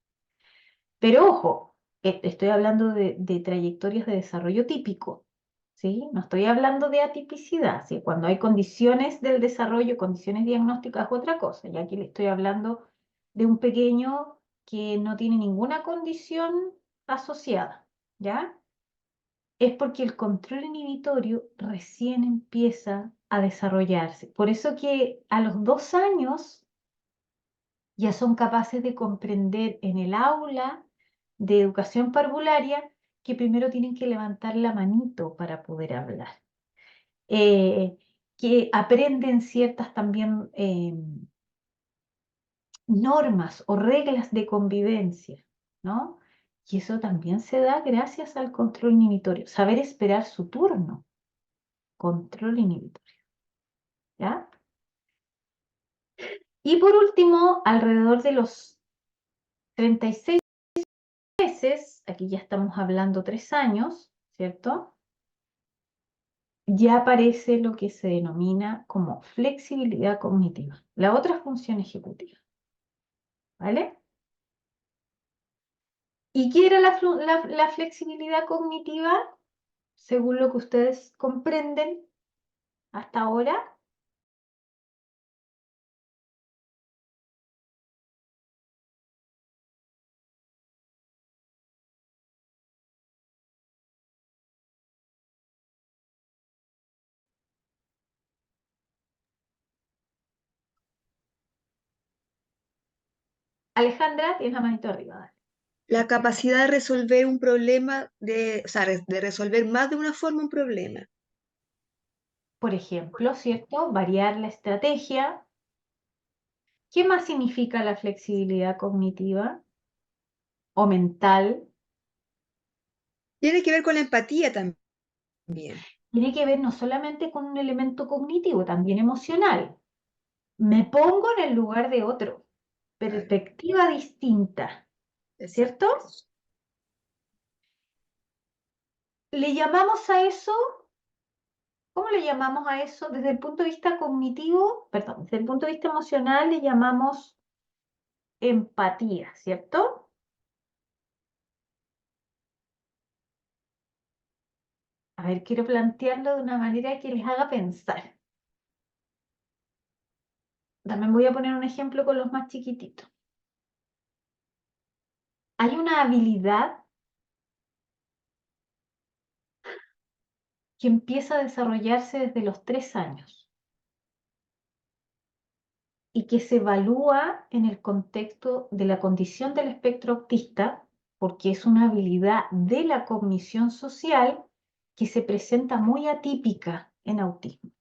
Pero ojo, estoy hablando de trayectorias de desarrollo típico, ¿sí? No estoy hablando de atipicidad, ¿sí? Cuando hay condiciones del desarrollo, condiciones diagnósticas es otra cosa. Y aquí le estoy hablando de un pequeño que no tiene ninguna condición asociada, ¿ya? Es porque el control inhibitorio recién empieza a desarrollarse. Por eso que a los 2 años ya son capaces de comprender en el aula de educación parvularia que primero tienen que levantar la manito para poder hablar. Que aprenden ciertas también normas o reglas de convivencia, ¿no? Y eso también se da gracias al control inhibitorio. Saber esperar su turno. Control inhibitorio, ¿ya? Y por último, alrededor de los 36 meses, aquí ya estamos hablando 3 años, ¿cierto? Ya aparece lo que se denomina como flexibilidad cognitiva, la otra función ejecutiva, ¿vale? ¿Y qué era la flexibilidad cognitiva? Según lo que ustedes comprenden hasta ahora. Alejandra, tienes la manito arriba, dale. La capacidad de resolver un problema, o sea, de resolver más de una forma un problema. Por ejemplo, ¿cierto? Variar la estrategia. ¿Qué más significa la flexibilidad cognitiva o mental? Tiene que ver con la empatía también. Tiene que ver no solamente con un elemento cognitivo, también emocional. Me pongo en el lugar de otro, perspectiva distinta, ¿cierto? Exacto. Le llamamos a eso, ¿cómo le llamamos a eso? Desde el punto de vista cognitivo, perdón, desde el punto de vista emocional le llamamos empatía, ¿cierto? A ver, quiero plantearlo de una manera que les haga pensar. También voy a poner un ejemplo con los más chiquititos. Hay una habilidad que empieza a desarrollarse desde los 3 años y que se evalúa en el contexto de la condición del espectro autista, porque es una habilidad de la cognición social que se presenta muy atípica en autismo.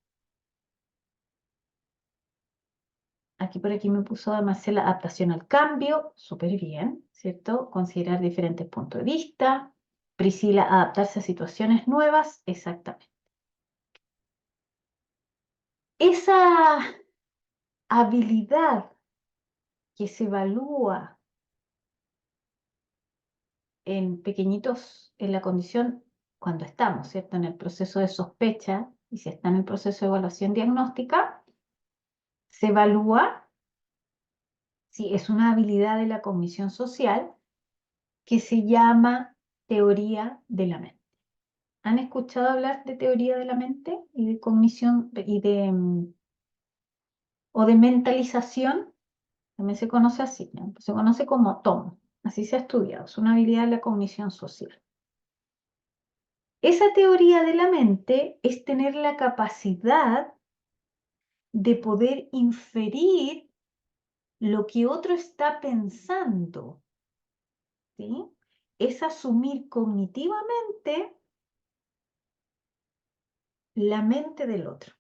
Aquí por aquí me puso Marcela adaptación al cambio, súper bien, ¿cierto? Considerar diferentes puntos de vista. Priscila, adaptarse a situaciones nuevas, exactamente. Esa habilidad que se evalúa en pequeñitos en la condición cuando estamos, ¿cierto? En el proceso de sospecha y si está en el proceso de evaluación diagnóstica, se evalúa si es una habilidad de la cognición social que se llama teoría de la mente. ¿Han escuchado hablar de teoría de la mente y de cognición o de mentalización? También se conoce así, ¿no? Se conoce como TOM, así se ha estudiado, es una habilidad de la cognición social. Esa teoría de la mente es tener la capacidad de poder inferir lo que otro está pensando, ¿sí? Es asumir cognitivamente la mente del otro,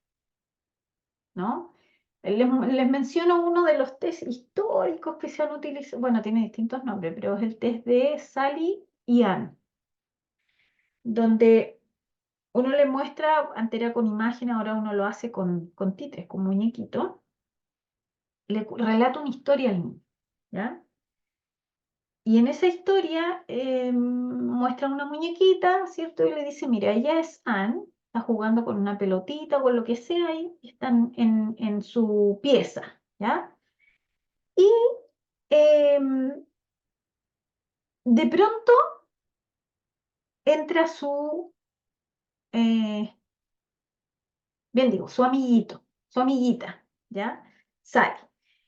¿no? Les menciono uno de los test históricos que se han utilizado, bueno, tiene distintos nombres, pero es el test de Sally y Ann, donde uno le muestra, antes era con imagen, ahora uno lo hace con títeres, con muñequito, le relata una historia al niño, ¿ya? Y en esa historia muestra una muñequita, ¿cierto? Y le dice, mira, ella es Ann, está jugando con una pelotita o con lo que sea ahí, y están en su pieza, ¿ya? Y de pronto entra eh, bien digo, su amiguito, su amiguita, ¿ya? Sale.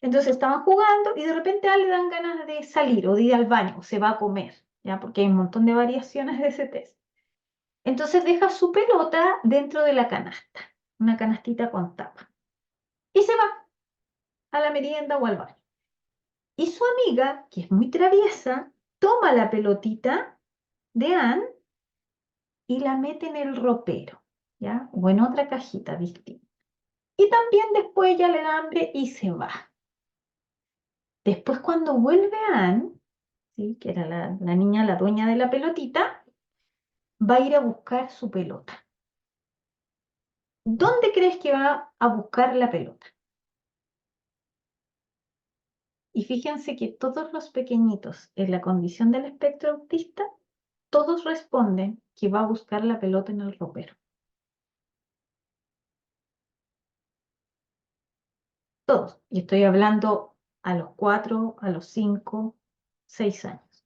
Entonces estaban jugando y de repente a él le dan ganas de salir o de ir al baño o se va a comer, ¿ya? Porque hay un montón de variaciones de ese test. Entonces deja su pelota dentro de la canasta, una canastita con tapa, y se va a la merienda o al baño. Y su amiga, que es muy traviesa, toma la pelotita de Ann y la mete en el ropero, ¿ya? O en otra cajita distinta. Y también después ella le da hambre y se va. Después cuando vuelve Ann, ¿sí? Que era la niña, la dueña de la pelotita, va a ir a buscar su pelota. ¿Dónde crees que va a buscar la pelota? Y fíjense que todos los pequeñitos en la condición del espectro autista, todos responden que va a buscar la pelota en el ropero. Todos. Y estoy hablando a los 4, a los 5, 6 años.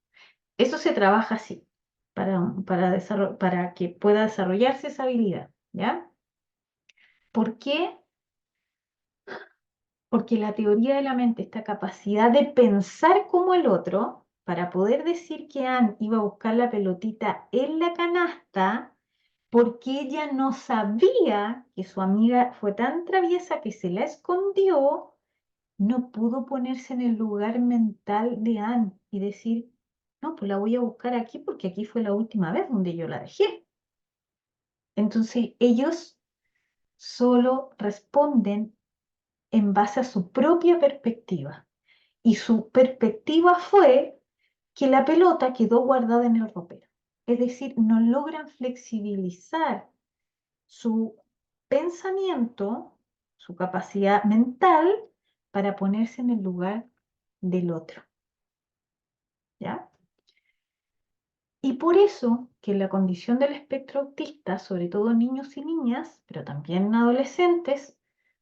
Eso se trabaja así, para que pueda desarrollarse esa habilidad, ¿ya? ¿Por qué? Porque la teoría de la mente, esta capacidad de pensar como el otro, para poder decir que Ann iba a buscar la pelotita en la canasta, porque ella no sabía que su amiga fue tan traviesa que se la escondió, no pudo ponerse en el lugar mental de Ann y decir, no, pues la voy a buscar aquí porque aquí fue la última vez donde yo la dejé. Entonces ellos solo responden en base a su propia perspectiva. Y su perspectiva fue que la pelota quedó guardada en el ropero. Es decir, no logran flexibilizar su pensamiento, su capacidad mental, para ponerse en el lugar del otro. ¿Ya? Y por eso que en la condición del espectro autista, sobre todo niños y niñas, pero también adolescentes,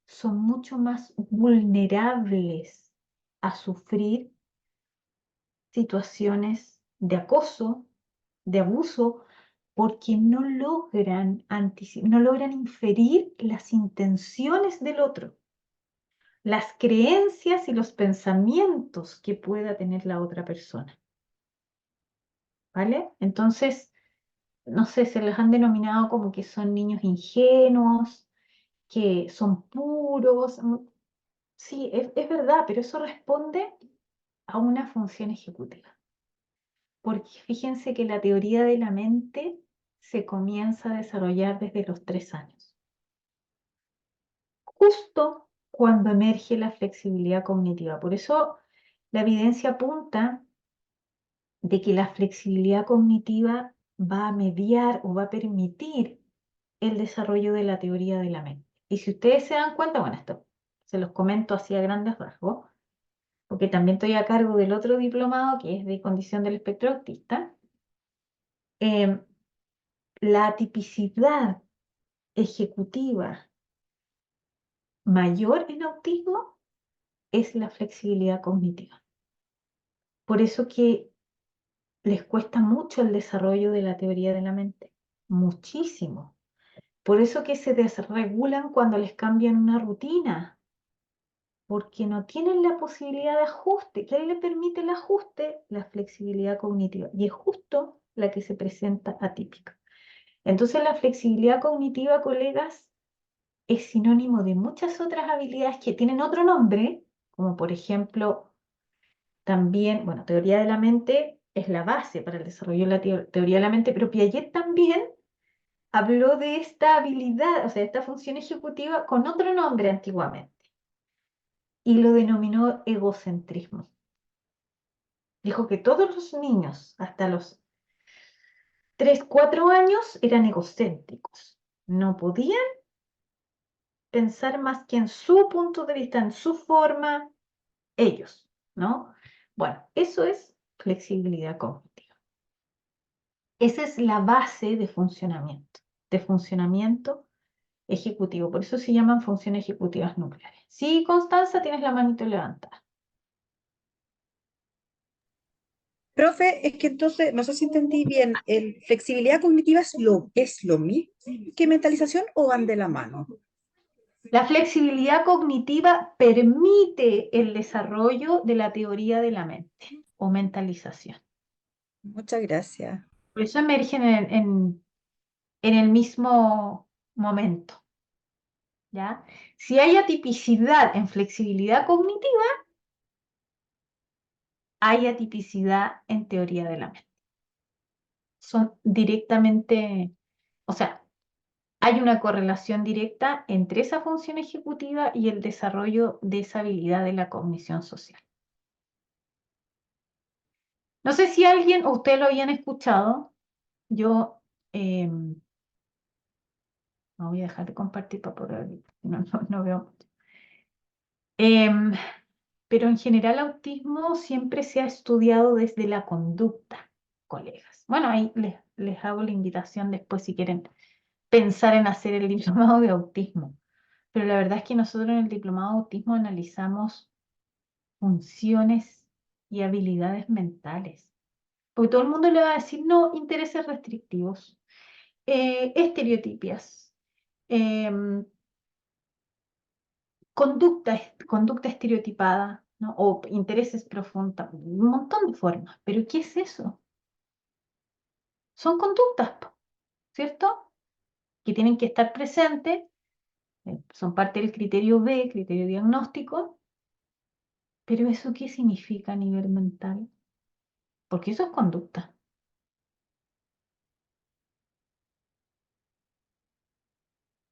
son mucho más vulnerables a sufrir situaciones de acoso, de abuso, porque no logran inferir las intenciones del otro, las creencias y los pensamientos que pueda tener la otra persona. ¿Vale? Entonces, no sé, se les han denominado como que son niños ingenuos, que son puros. Sí, es verdad, pero eso responde a una función ejecutiva. Porque fíjense que la teoría de la mente se comienza a desarrollar desde los 3 años, justo cuando emerge la flexibilidad cognitiva. Por eso la evidencia apunta de que la flexibilidad cognitiva va a mediar o va a permitir el desarrollo de la teoría de la mente. Y si ustedes se dan cuenta, bueno, esto se los comento así a grandes rasgos, porque también estoy a cargo del otro diplomado que es de condición del espectro autista. La tipicidad ejecutiva mayor en autismo es la flexibilidad cognitiva. Por eso que les cuesta mucho el desarrollo de la teoría de la mente, muchísimo. Por eso que se desregulan cuando les cambian una rutina, porque no tienen la posibilidad de ajuste. ¿Qué le permite el ajuste? La flexibilidad cognitiva. Y es justo la que se presenta atípica. Entonces la flexibilidad cognitiva, colegas, es sinónimo de muchas otras habilidades que tienen otro nombre, como por ejemplo, también, bueno, teoría de la mente es la base para el desarrollo de la teoría de la mente, pero Piaget también habló de esta habilidad, o sea, esta función ejecutiva con otro nombre antiguamente, y lo denominó egocentrismo. Dijo que todos los niños, hasta los 3, 4 años, eran egocéntricos. No podían pensar más que en su punto de vista, en su forma, ellos, ¿no? Bueno, eso es flexibilidad cognitiva. Esa es la base de funcionamiento ejecutivo. Por eso se llaman funciones ejecutivas nucleares. Sí, Constanza, tienes la manito levantada. Profe, es que entonces, no sé si entendí bien, ¿el flexibilidad cognitiva es lo mismo que mentalización o van de la mano? La flexibilidad cognitiva permite el desarrollo de la teoría de la mente o mentalización. Muchas gracias. Por eso emergen en el mismo momento, ¿ya? Si hay atipicidad en flexibilidad cognitiva, hay atipicidad en teoría de la mente. Son directamente, o sea, hay una correlación directa entre esa función ejecutiva y el desarrollo de esa habilidad de la cognición social. No sé si alguien o ustedes lo habían escuchado. Yo no voy a dejar de compartir para poder, no veo mucho. Pero en general autismo siempre se ha estudiado desde la conducta, colegas. Bueno, ahí les hago la invitación después si quieren pensar en hacer el diplomado de autismo. Pero la verdad es que nosotros en el diplomado de autismo analizamos funciones y habilidades mentales. Porque todo el mundo le va a decir, no, intereses restrictivos, estereotipias, em, conducta estereotipada, ¿no? O intereses profundos, un montón de formas. Pero ¿qué es eso? Son conductas, ¿cierto? Que tienen que estar presentes, son parte del criterio B, criterio diagnóstico. Pero ¿eso qué significa a nivel mental? Porque eso es conducta.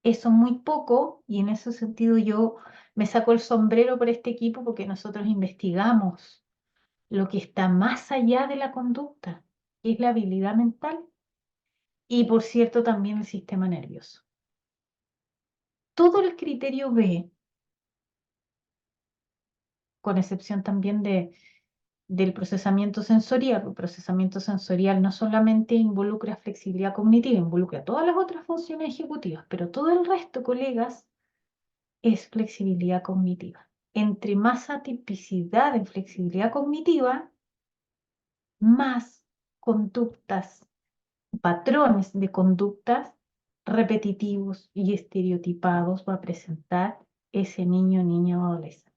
Eso muy poco, y en ese sentido yo me saco el sombrero por este equipo porque nosotros investigamos lo que está más allá de la conducta, que es la habilidad mental y, por cierto, también el sistema nervioso. Todo el criterio B, con excepción también del procesamiento sensorial. El procesamiento sensorial no solamente involucra flexibilidad cognitiva, involucra todas las otras funciones ejecutivas, pero todo el resto, colegas, es flexibilidad cognitiva. Entre más atipicidad en flexibilidad cognitiva, más conductas, patrones de conductas repetitivos y estereotipados va a presentar ese niño, niña o adolescente.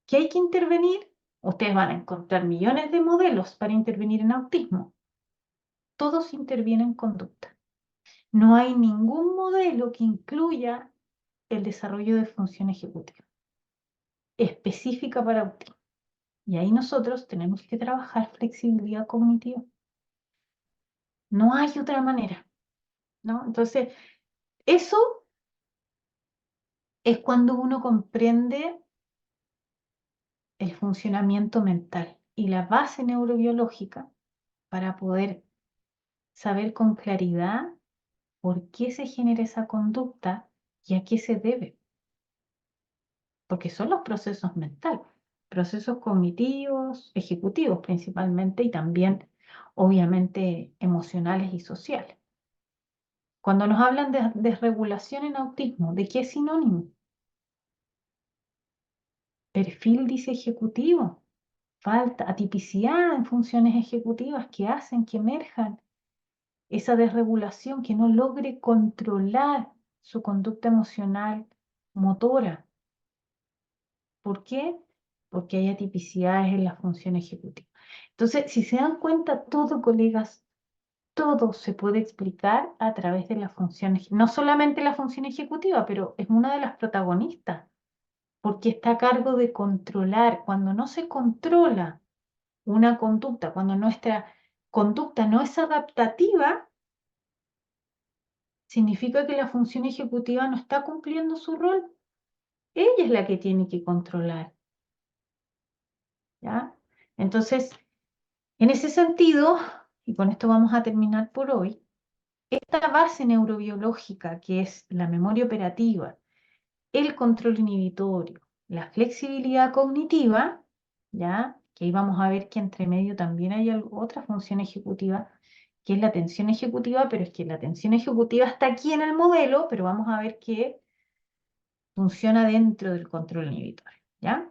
¿Qué hay que intervenir? Ustedes van a encontrar millones de modelos para intervenir en autismo. Todos intervienen en conducta. No hay ningún modelo que incluya el desarrollo de función ejecutiva específica para autismo. Y ahí nosotros tenemos que trabajar flexibilidad cognitiva. No hay otra manera, ¿no? Entonces, eso es cuando uno comprende el funcionamiento mental y la base neurobiológica para poder saber con claridad por qué se genera esa conducta y a qué se debe. Porque son los procesos mentales, procesos cognitivos, ejecutivos principalmente, y también, obviamente, emocionales y sociales. Cuando nos hablan de desregulación en autismo, ¿de qué es sinónimo? Perfil dice ejecutivo, falta atipicidad en funciones ejecutivas que hacen que emerjan esa desregulación, que no logre controlar su conducta emocional motora. ¿Por qué? Porque hay atipicidades en la función ejecutiva. Entonces, si se dan cuenta, todo, colegas, todo se puede explicar a través de la función, no solamente la función ejecutiva, pero es una de las protagonistas, porque está a cargo de controlar. Cuando no se controla una conducta, cuando nuestra conducta no es adaptativa, significa que la función ejecutiva no está cumpliendo su rol. Ella es la que tiene que controlar. ¿Ya? Entonces, en ese sentido, y con esto vamos a terminar por hoy, esta base neurobiológica que es la memoria operativa, el control inhibitorio, la flexibilidad cognitiva, ¿ya? Que ahí vamos a ver que entre medio también hay otra función ejecutiva, que es la atención ejecutiva, pero es que la atención ejecutiva está aquí en el modelo, pero vamos a ver que funciona dentro del control inhibitorio, ¿ya?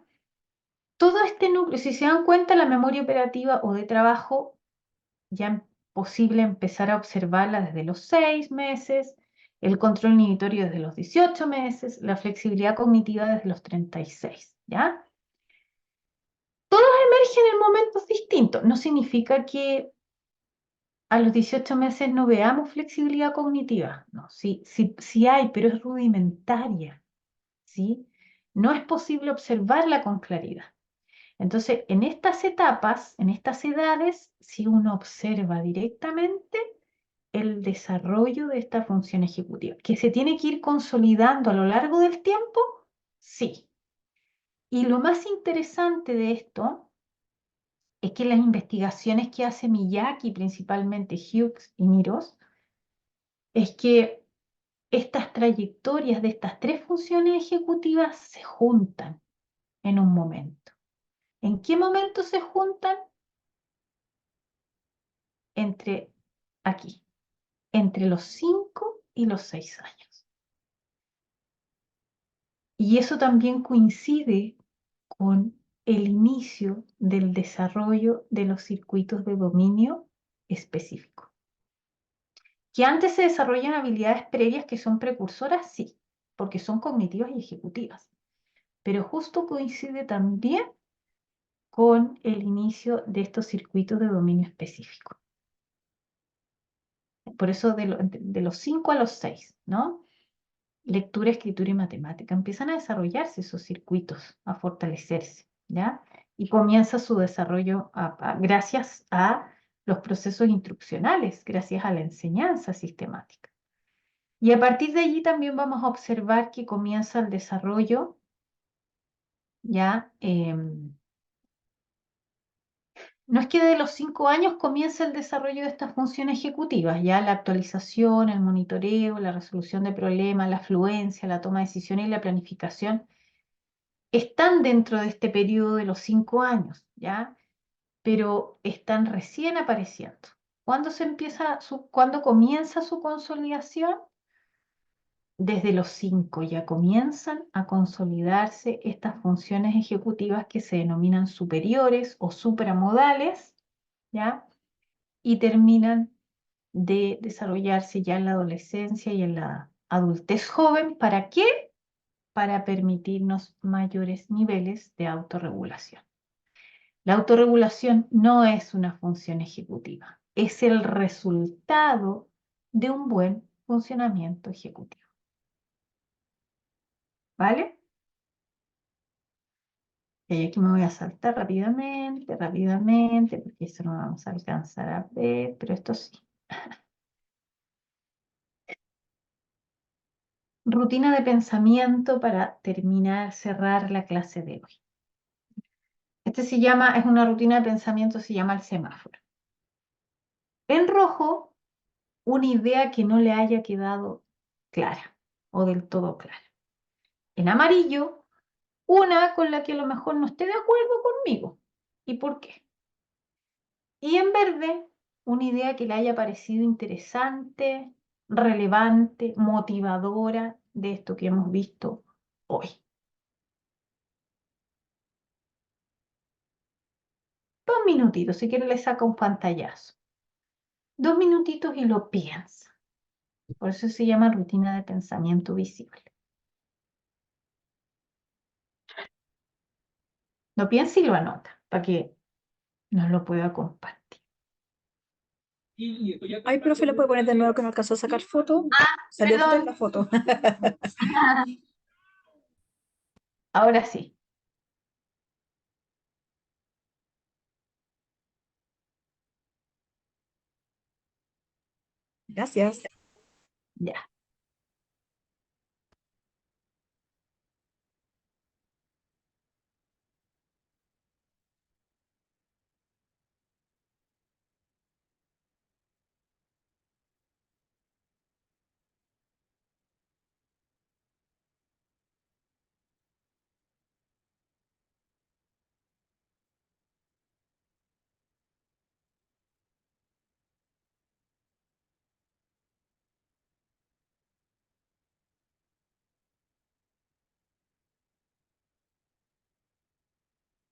Todo este núcleo, si se dan cuenta, la memoria operativa o de trabajo, ya es posible empezar a observarla desde los 6 meses, el control inhibitorio desde los 18 meses, la flexibilidad cognitiva desde los 36, ¿ya? Todos emergen en momentos distintos. No significa que a los 18 meses no veamos flexibilidad cognitiva. No, sí hay, pero es rudimentaria, ¿sí? No es posible observarla con claridad. Entonces, en estas etapas, en estas edades, si uno observa directamente el desarrollo de esta función ejecutiva, que se tiene que ir consolidando a lo largo del tiempo, sí. Y lo más interesante de esto es que las investigaciones que hace Miyake, principalmente Hughes y Niros, es que estas trayectorias de estas tres funciones ejecutivas se juntan en un momento. ¿En qué momento se juntan? Entre aquí, entre los 5 y los 6 años. Y eso también coincide con el inicio del desarrollo de los circuitos de dominio específico. Que antes se desarrollan habilidades previas que son precursoras, sí, porque son cognitivas y ejecutivas. Pero justo coincide también con el inicio de estos circuitos de dominio específico. Por eso de los 5 a los 6, ¿no? Lectura, escritura y matemática. Empiezan a desarrollarse esos circuitos, a fortalecerse, ¿ya? Y comienza su desarrollo gracias a los procesos instruccionales, gracias a la enseñanza sistemática. Y a partir de allí también vamos a observar que comienza el desarrollo, ¿ya? No es que de los 5 años comience el desarrollo de estas funciones ejecutivas, ya la actualización, el monitoreo, la resolución de problemas, la fluencia, la toma de decisiones y la planificación están dentro de este periodo de los 5 años, ¿ya? Pero están recién apareciendo. ¿Cuándo comienza su consolidación? Desde los 5 ya comienzan a consolidarse estas funciones ejecutivas que se denominan superiores o supramodales, ¿ya? Y terminan de desarrollarse ya en la adolescencia y en la adultez joven. ¿Para qué? Para permitirnos mayores niveles de autorregulación. La autorregulación no es una función ejecutiva, es el resultado de un buen funcionamiento ejecutivo. ¿Vale? Y aquí me voy a saltar rápidamente, porque eso no vamos a alcanzar a ver, pero esto sí. Rutina de pensamiento para terminar, cerrar la clase de hoy. Es una rutina de pensamiento, se llama el semáforo. En rojo, una idea que no le haya quedado clara o del todo clara. En amarillo, una con la que a lo mejor no esté de acuerdo conmigo. ¿Y por qué? Y en verde, una idea que le haya parecido interesante, relevante, motivadora de esto que hemos visto hoy. 2 minutitos, si quiere le saca un pantallazo. 2 minutitos y lo piensa. Por eso se llama rutina de pensamiento visible. Lo piensa y lo anota para que nos lo pueda compartir. Ay, profe, ¿le puede poner de nuevo que no alcanzó a sacar foto? Salió perdón. en la foto. Ahora sí. Gracias. Ya.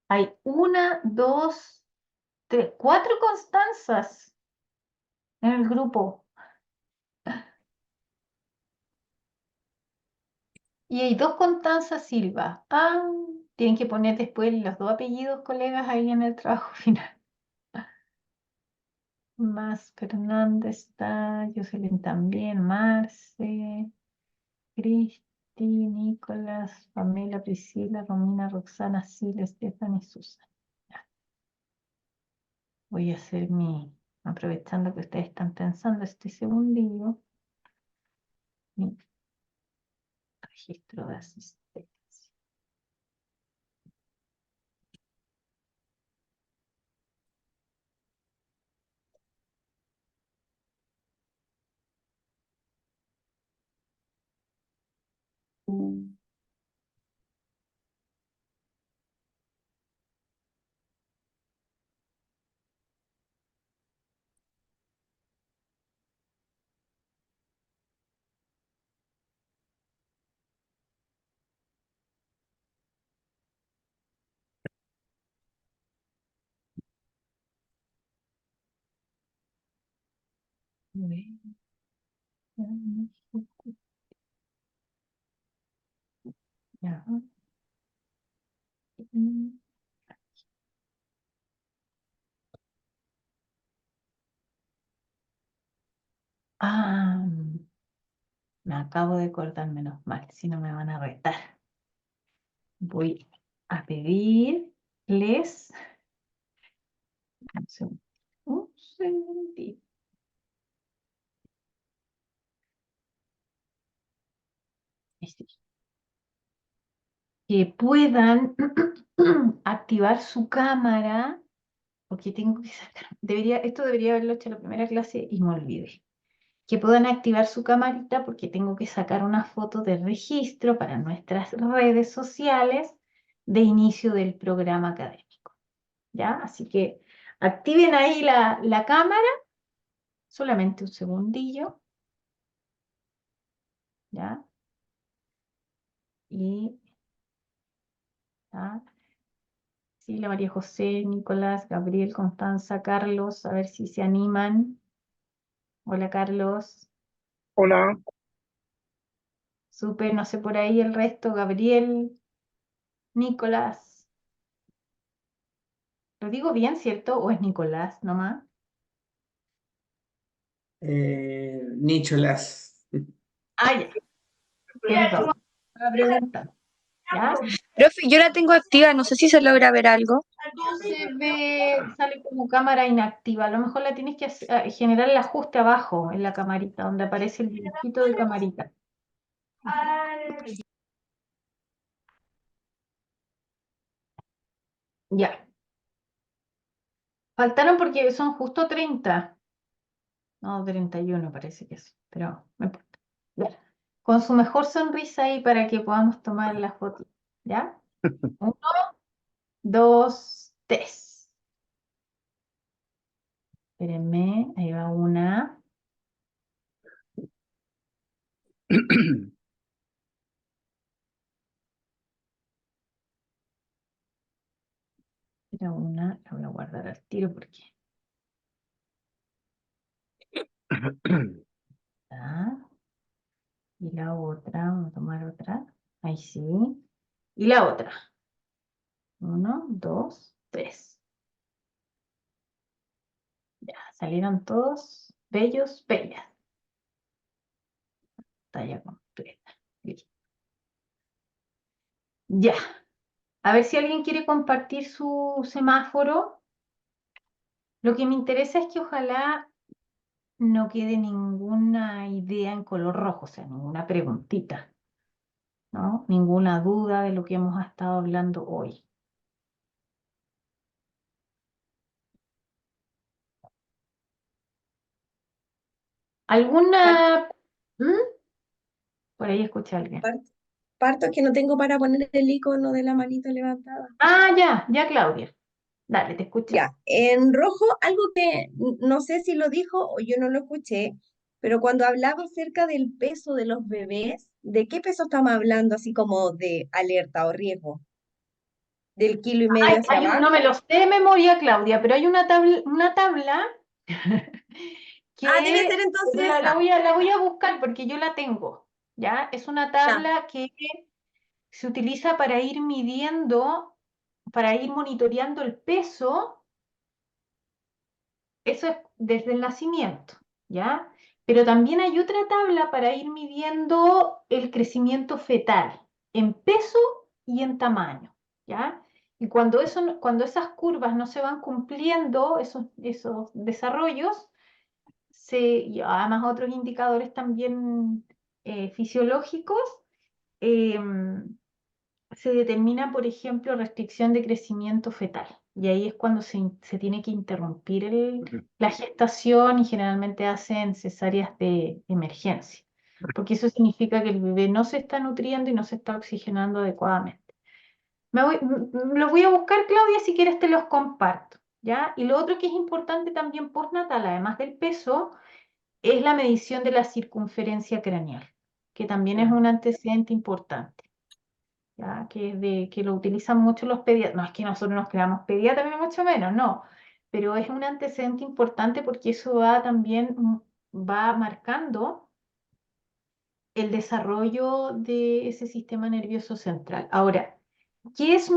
Hay 1, 2, 3, 4 Constanzas en el grupo. Y hay 2 Constanzas Silva. Ah, tienen que poner después los 2 apellidos, colegas, ahí en el trabajo final. Más Fernández está, Jocelyn también, Marce, Cristi, Nicolás, Pamela, Priscila, Romina, Roxana, Sil, Stephanie, Susan. Ya. Voy a hacer aprovechando que ustedes están pensando este segundillo, mi registro de asistencia. Ya. Ah, me acabo de cortar, menos mal, si no me van a retar. Voy a pedirles un segundito. Que puedan activar su cámara, porque tengo que sacar, esto debería haberlo hecho en la primera clase y me olvidé. Que puedan activar su camarita porque tengo que sacar una foto de registro para nuestras redes sociales de inicio del programa académico. ¿Ya? Así que activen ahí la cámara, solamente un segundillo. ¿Ya? Y ¿ya? Sí, la María José, Nicolás, Gabriel, Constanza, Carlos, a ver si se animan. Hola, Carlos. Hola, Supe, no sé por ahí el resto, Gabriel, Nicolás. ¿Lo digo bien, cierto? ¿O es Nicolás nomás? Nicholas. Ah, ya, perdón. Estaba preguntando. ¿Ya? Profe, yo la tengo activa, no sé si se logra ver algo. No se ve, sale como cámara inactiva. A lo mejor la tienes que generar el ajuste abajo en la camarita, donde aparece el dibujito de camarita. Ya. Faltaron porque son justo 30. No, 31 parece que es, pero no importa. Ya. Con su mejor sonrisa ahí para que podamos tomar la foto. ¿Ya? 1, 2, 3. Espérenme, ahí va una. Era una, la voy a guardar al tiro porque Ah, y la otra, vamos a tomar otra. Ahí sí. Y la otra. 1, 2, 3. Ya, salieron todos bellos, bellas. Talla completa. Listo. Ya. A ver si alguien quiere compartir su semáforo. Lo que me interesa es que ojalá no quede ninguna idea en color rojo, o sea, ninguna preguntita, ¿no? Ninguna duda de lo que hemos estado hablando hoy. Par- ¿Alguna? ¿Mm? Por ahí escuché a alguien. par- Parto que no tengo para poner el icono de la manito levantada. Ah, ya, ya, Claudia. Dale, te escuchamos. Ya, en rojo, algo que no sé si lo dijo o yo no lo escuché, pero cuando hablaba acerca del peso de los bebés, ¿de qué peso estamos hablando? Así como de alerta o riesgo, ¿del kilo y Ay, medio hacia no me abajo? lo sé de memoria, Claudia, pero hay una tabla Ah, debe que ser entonces la esa. la voy a buscar porque yo la tengo, ¿ya? Es una Ya, tabla que se utiliza para ir midiendo, para ir monitoreando el peso. Eso es desde el nacimiento, ¿ya? Pero también hay otra tabla para ir midiendo el crecimiento fetal en peso y en tamaño, ¿ya? Y cuando esas curvas no se van cumpliendo, esos desarrollos, y además otros indicadores también fisiológicos, em, se determina, por ejemplo, restricción de crecimiento fetal. Y ahí es cuando se tiene que interrumpir la gestación y generalmente hacen cesáreas de emergencia, porque eso significa que el bebé no se está nutriendo y no se está oxigenando adecuadamente. Los voy a buscar, Claudia, si quieres te los comparto, ¿ya? Y lo otro que es importante también postnatal, además del peso, es la medición de la circunferencia craneal, que también es ya. un antecedente importante. ¿Ya? Que lo utilizan mucho los pediatras. No es que nosotros nos creamos pediatras, ni mucho menos, no. Pero es un antecedente importante porque eso va también, va marcando el desarrollo de ese sistema nervioso central. Ahora, ¿qué es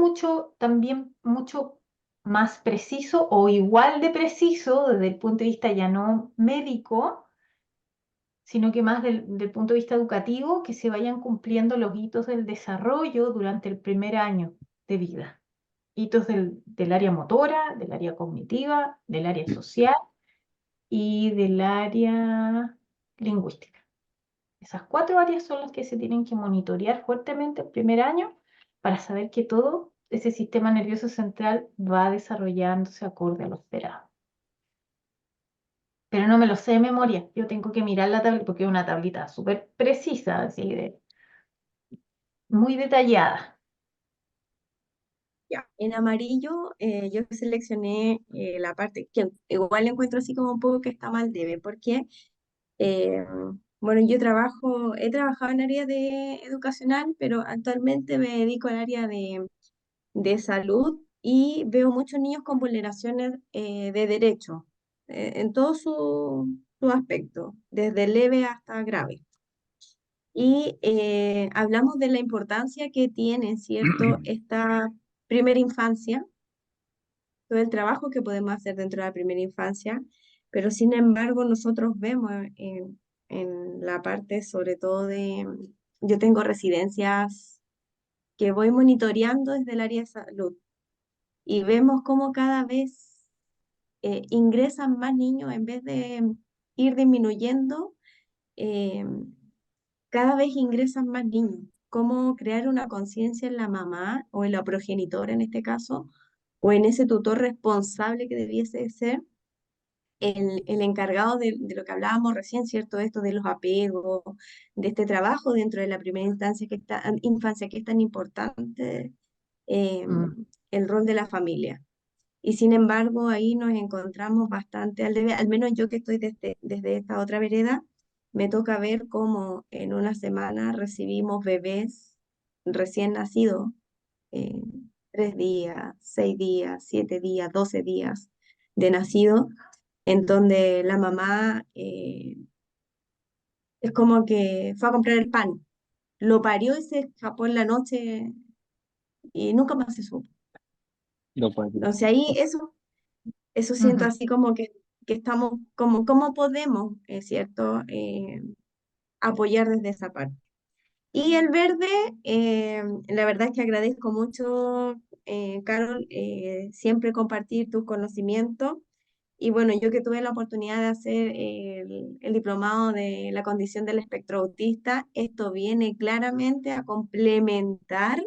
también mucho más preciso o igual de preciso desde el punto de vista ya no médico, sino que más del punto de vista educativo, que se vayan cumpliendo los hitos del desarrollo durante el primer año de vida? Hitos del área motora, del área cognitiva, del área social y del área lingüística. Esas 4 áreas son las que se tienen que monitorear fuertemente el primer año para saber que todo ese sistema nervioso central va desarrollándose acorde a lo esperado. Pero no me lo sé de memoria. Yo tengo que mirar la tabla porque es una tablita súper precisa, así muy detallada. Ya. En amarillo yo seleccioné la parte que igual encuentro así como un poco que está mal debe, porque eh, bueno, he trabajado en área de educacional, pero actualmente me dedico al área de salud y veo muchos niños con vulneraciones de derechos en todo su aspecto, desde leve hasta grave. Y hablamos de la importancia que tiene, ¿cierto?, esta primera infancia, todo el trabajo que podemos hacer dentro de la primera infancia, pero sin embargo nosotros vemos en la parte sobre todo yo tengo residencias que voy monitoreando desde el área de salud y vemos cómo cada vez ingresan más niños en vez de ir disminuyendo, eh, cada vez ingresan más niños. Cómo crear una conciencia en la mamá o en la progenitora en este caso, o en ese tutor responsable que debiese ser el encargado de lo que hablábamos recién, ¿cierto? Esto de los apegos, de este trabajo dentro de la primera infancia que es tan importante, eh, Mm. el rol de la familia. Y sin embargo, ahí nos encontramos bastante al debe, al menos yo que estoy desde esta otra vereda, me toca ver cómo en una semana recibimos bebés recién nacidos, 3 días, 6 días, 7 días, 12 días de nacido, en donde la mamá es como que fue a comprar el pan, lo parió y se escapó en la noche y nunca más se supo. No puedo creer. Entonces ahí eso siento Ujú. así como que estamos, como, ¿cómo podemos, cierto, apoyar desde esa parte? Y el verde, la verdad es que agradezco mucho, Carol, siempre compartir tus conocimientos. Y bueno, yo que tuve la oportunidad de hacer el diplomado de la condición del espectro autista, esto viene claramente a complementar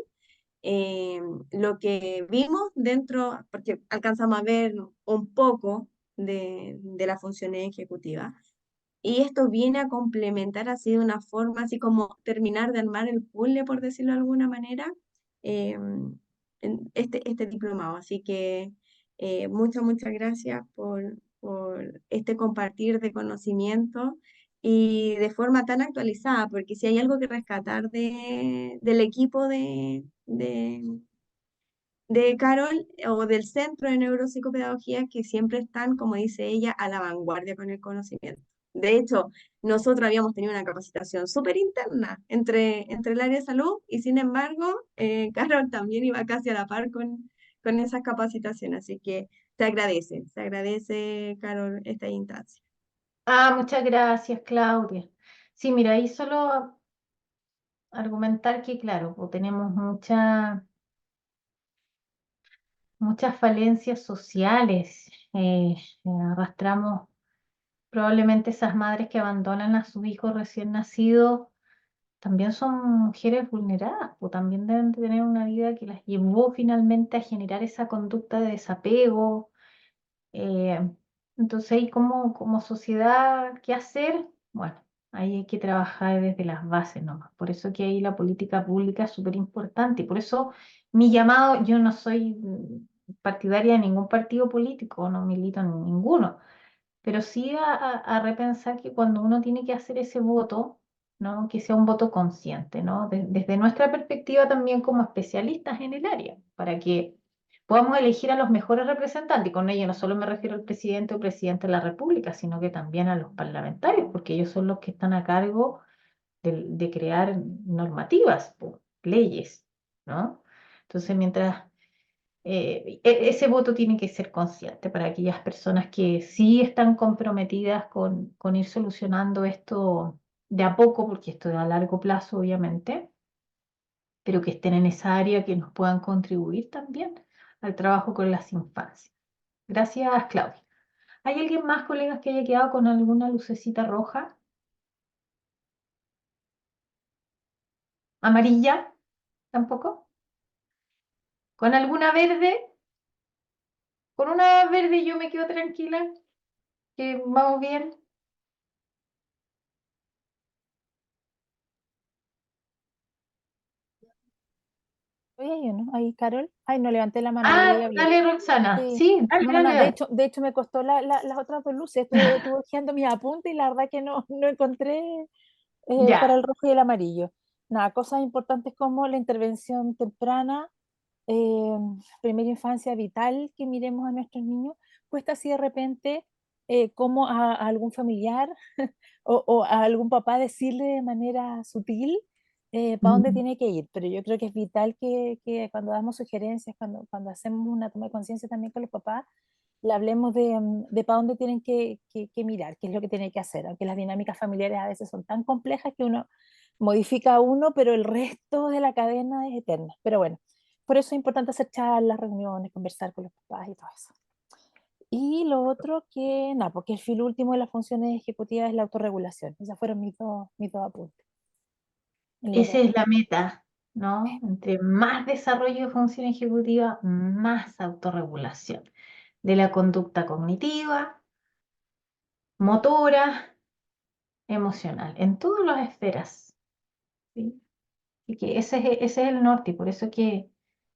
eh, lo que vimos dentro, porque alcanzamos a ver un poco de las funciones ejecutivas. Y esto viene a complementar así de una forma, así como terminar de armar el puzzle, por decirlo de alguna manera, eh, en este diplomado. Así que muchas gracias por este compartir de conocimiento y de forma tan actualizada, porque si hay algo que rescatar del equipo de Carol o del Centro de Neuropsicopedagogía, que siempre están, como dice ella, a la vanguardia con el conocimiento. De hecho, nosotros habíamos tenido una capacitación súper interna entre el área de salud y sin embargo, Carol también iba casi a la par con esas capacitaciones. Así que se agradece, Carol, esta instancia. Ah, muchas gracias, Claudia. Sí, mira, ahí solo argumentar que, claro, pues tenemos muchas falencias sociales. Arrastramos probablemente esas madres que abandonan a sus hijos recién nacidos, también son mujeres vulneradas, o también deben de tener una vida que las llevó finalmente a generar esa conducta de desapego. Eh, entonces, ahí como sociedad, ¿qué hacer? Bueno, ahí hay que trabajar desde las bases nomás. Por eso que ahí la política pública es súper importante. Y por eso mi llamado, yo no soy partidaria de ningún partido político, no milito en ninguno, pero sí a repensar que cuando uno tiene que hacer ese voto, ¿no? Que sea un voto consciente, ¿no? Desde nuestra perspectiva también como especialistas en el área, para que podamos elegir a los mejores representantes, y con ello no solo me refiero al presidente o presidente de la República, sino que también a los parlamentarios, porque ellos son los que están a cargo de crear normativas, po, leyes, ¿no? Entonces, mientras ese voto tiene que ser consciente para aquellas personas que sí están comprometidas con ir solucionando esto de a poco, porque esto es a largo plazo, obviamente, pero que estén en esa área que nos puedan contribuir también al trabajo con las infancias. Gracias, Claudia. ¿Hay alguien más, colegas, que haya quedado con alguna lucecita roja? ¿Amarilla? ¿Tampoco? ¿Con alguna verde? Con una verde yo me quedo tranquila, que vamos bien. Oye, hay uno, ahí, Carol. Ay, no levanté la mano, yo Ah, quería hablar. dale, Roxana. Sí, Sí, dale, no, no, dale, no. dale. De hecho me costó las otras dos luces. Estuve hojeando mis apuntes y la verdad que no encontré para Ya. el rojo y el amarillo. Nada, cosas importantes como la intervención temprana, eh, primera infancia vital, que miremos a nuestros niños. Cuesta así de repente como a algún familiar o a algún papá decirle de manera sutil para dónde Mm. tiene que ir, pero yo creo que es vital que cuando damos sugerencias, cuando hacemos una toma de conciencia también con los papás, le hablemos de para dónde tienen que mirar, qué es lo que tienen que hacer, aunque las dinámicas familiares a veces son tan complejas que uno modifica a uno, pero el resto de la cadena es eterna. Pero bueno, por eso es importante hacer charlas, reuniones, conversar con los papás y todo eso. Y lo otro que, nada, porque el fin último de las funciones ejecutivas es la autorregulación. Esos fueron mis dos apuntes. En lo Esa de- es la meta, ¿no? Entre más desarrollo de función ejecutiva, más autorregulación de la conducta cognitiva, motora, emocional, en todas las esferas, ¿sí? Así que ese es el norte y por eso que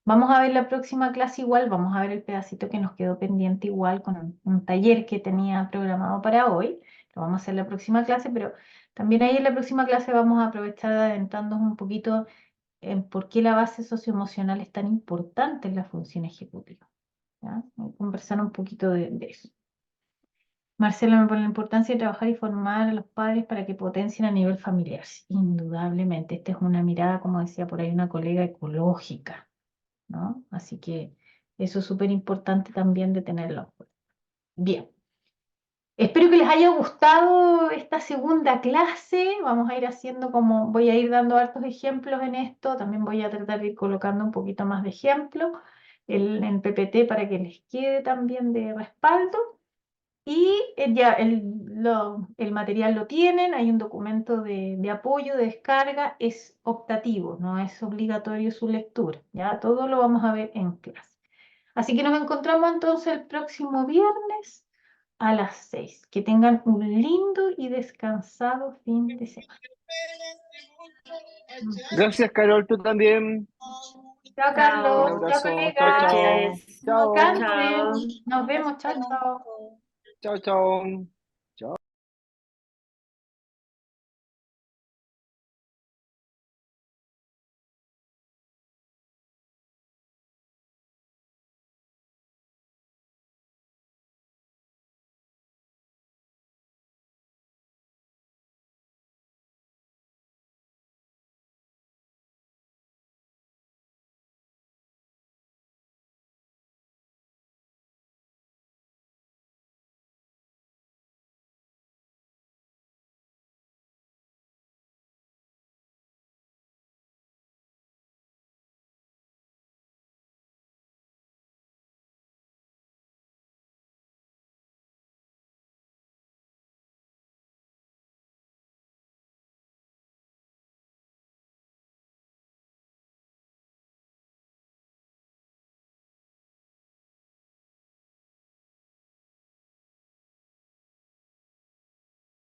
vamos a ver la próxima clase igual, vamos a ver el pedacito que nos quedó pendiente igual con un taller que tenía programado para hoy, lo vamos a hacer la próxima clase, pero también ahí en la próxima clase vamos a aprovechar de adentrarnos un poquito en por qué la base socioemocional es tan importante en la función ejecutiva, ¿ya? Conversar un poquito de eso. Marcela me pone la importancia de trabajar y formar a los padres para que potencien a nivel familiar. Sí, indudablemente, esta es una mirada, como decía por ahí una colega, ecológica, ¿no? Así que eso es súper importante también de tenerlo en cuenta. Bien. Espero que les haya gustado esta segunda clase. Vamos a ir haciendo como, voy a ir dando hartos ejemplos en esto. También voy a tratar de ir colocando un poquito más de ejemplos en PPT para que les quede también de respaldo. Y ya el material lo tienen, hay un documento de apoyo, de descarga, es optativo, no es obligatorio su lectura. Ya todo lo vamos a ver en clase. Así que nos encontramos entonces el próximo viernes a las 6. Que tengan un lindo y descansado fin de semana. Gracias, Carol, tú también. Chao, Un Carlos. Chao, Chao, abrazo. Chao, colega. chao. noches. Chao. Descansen. Chao. Nos vemos. Chao, chao. Chao, chao.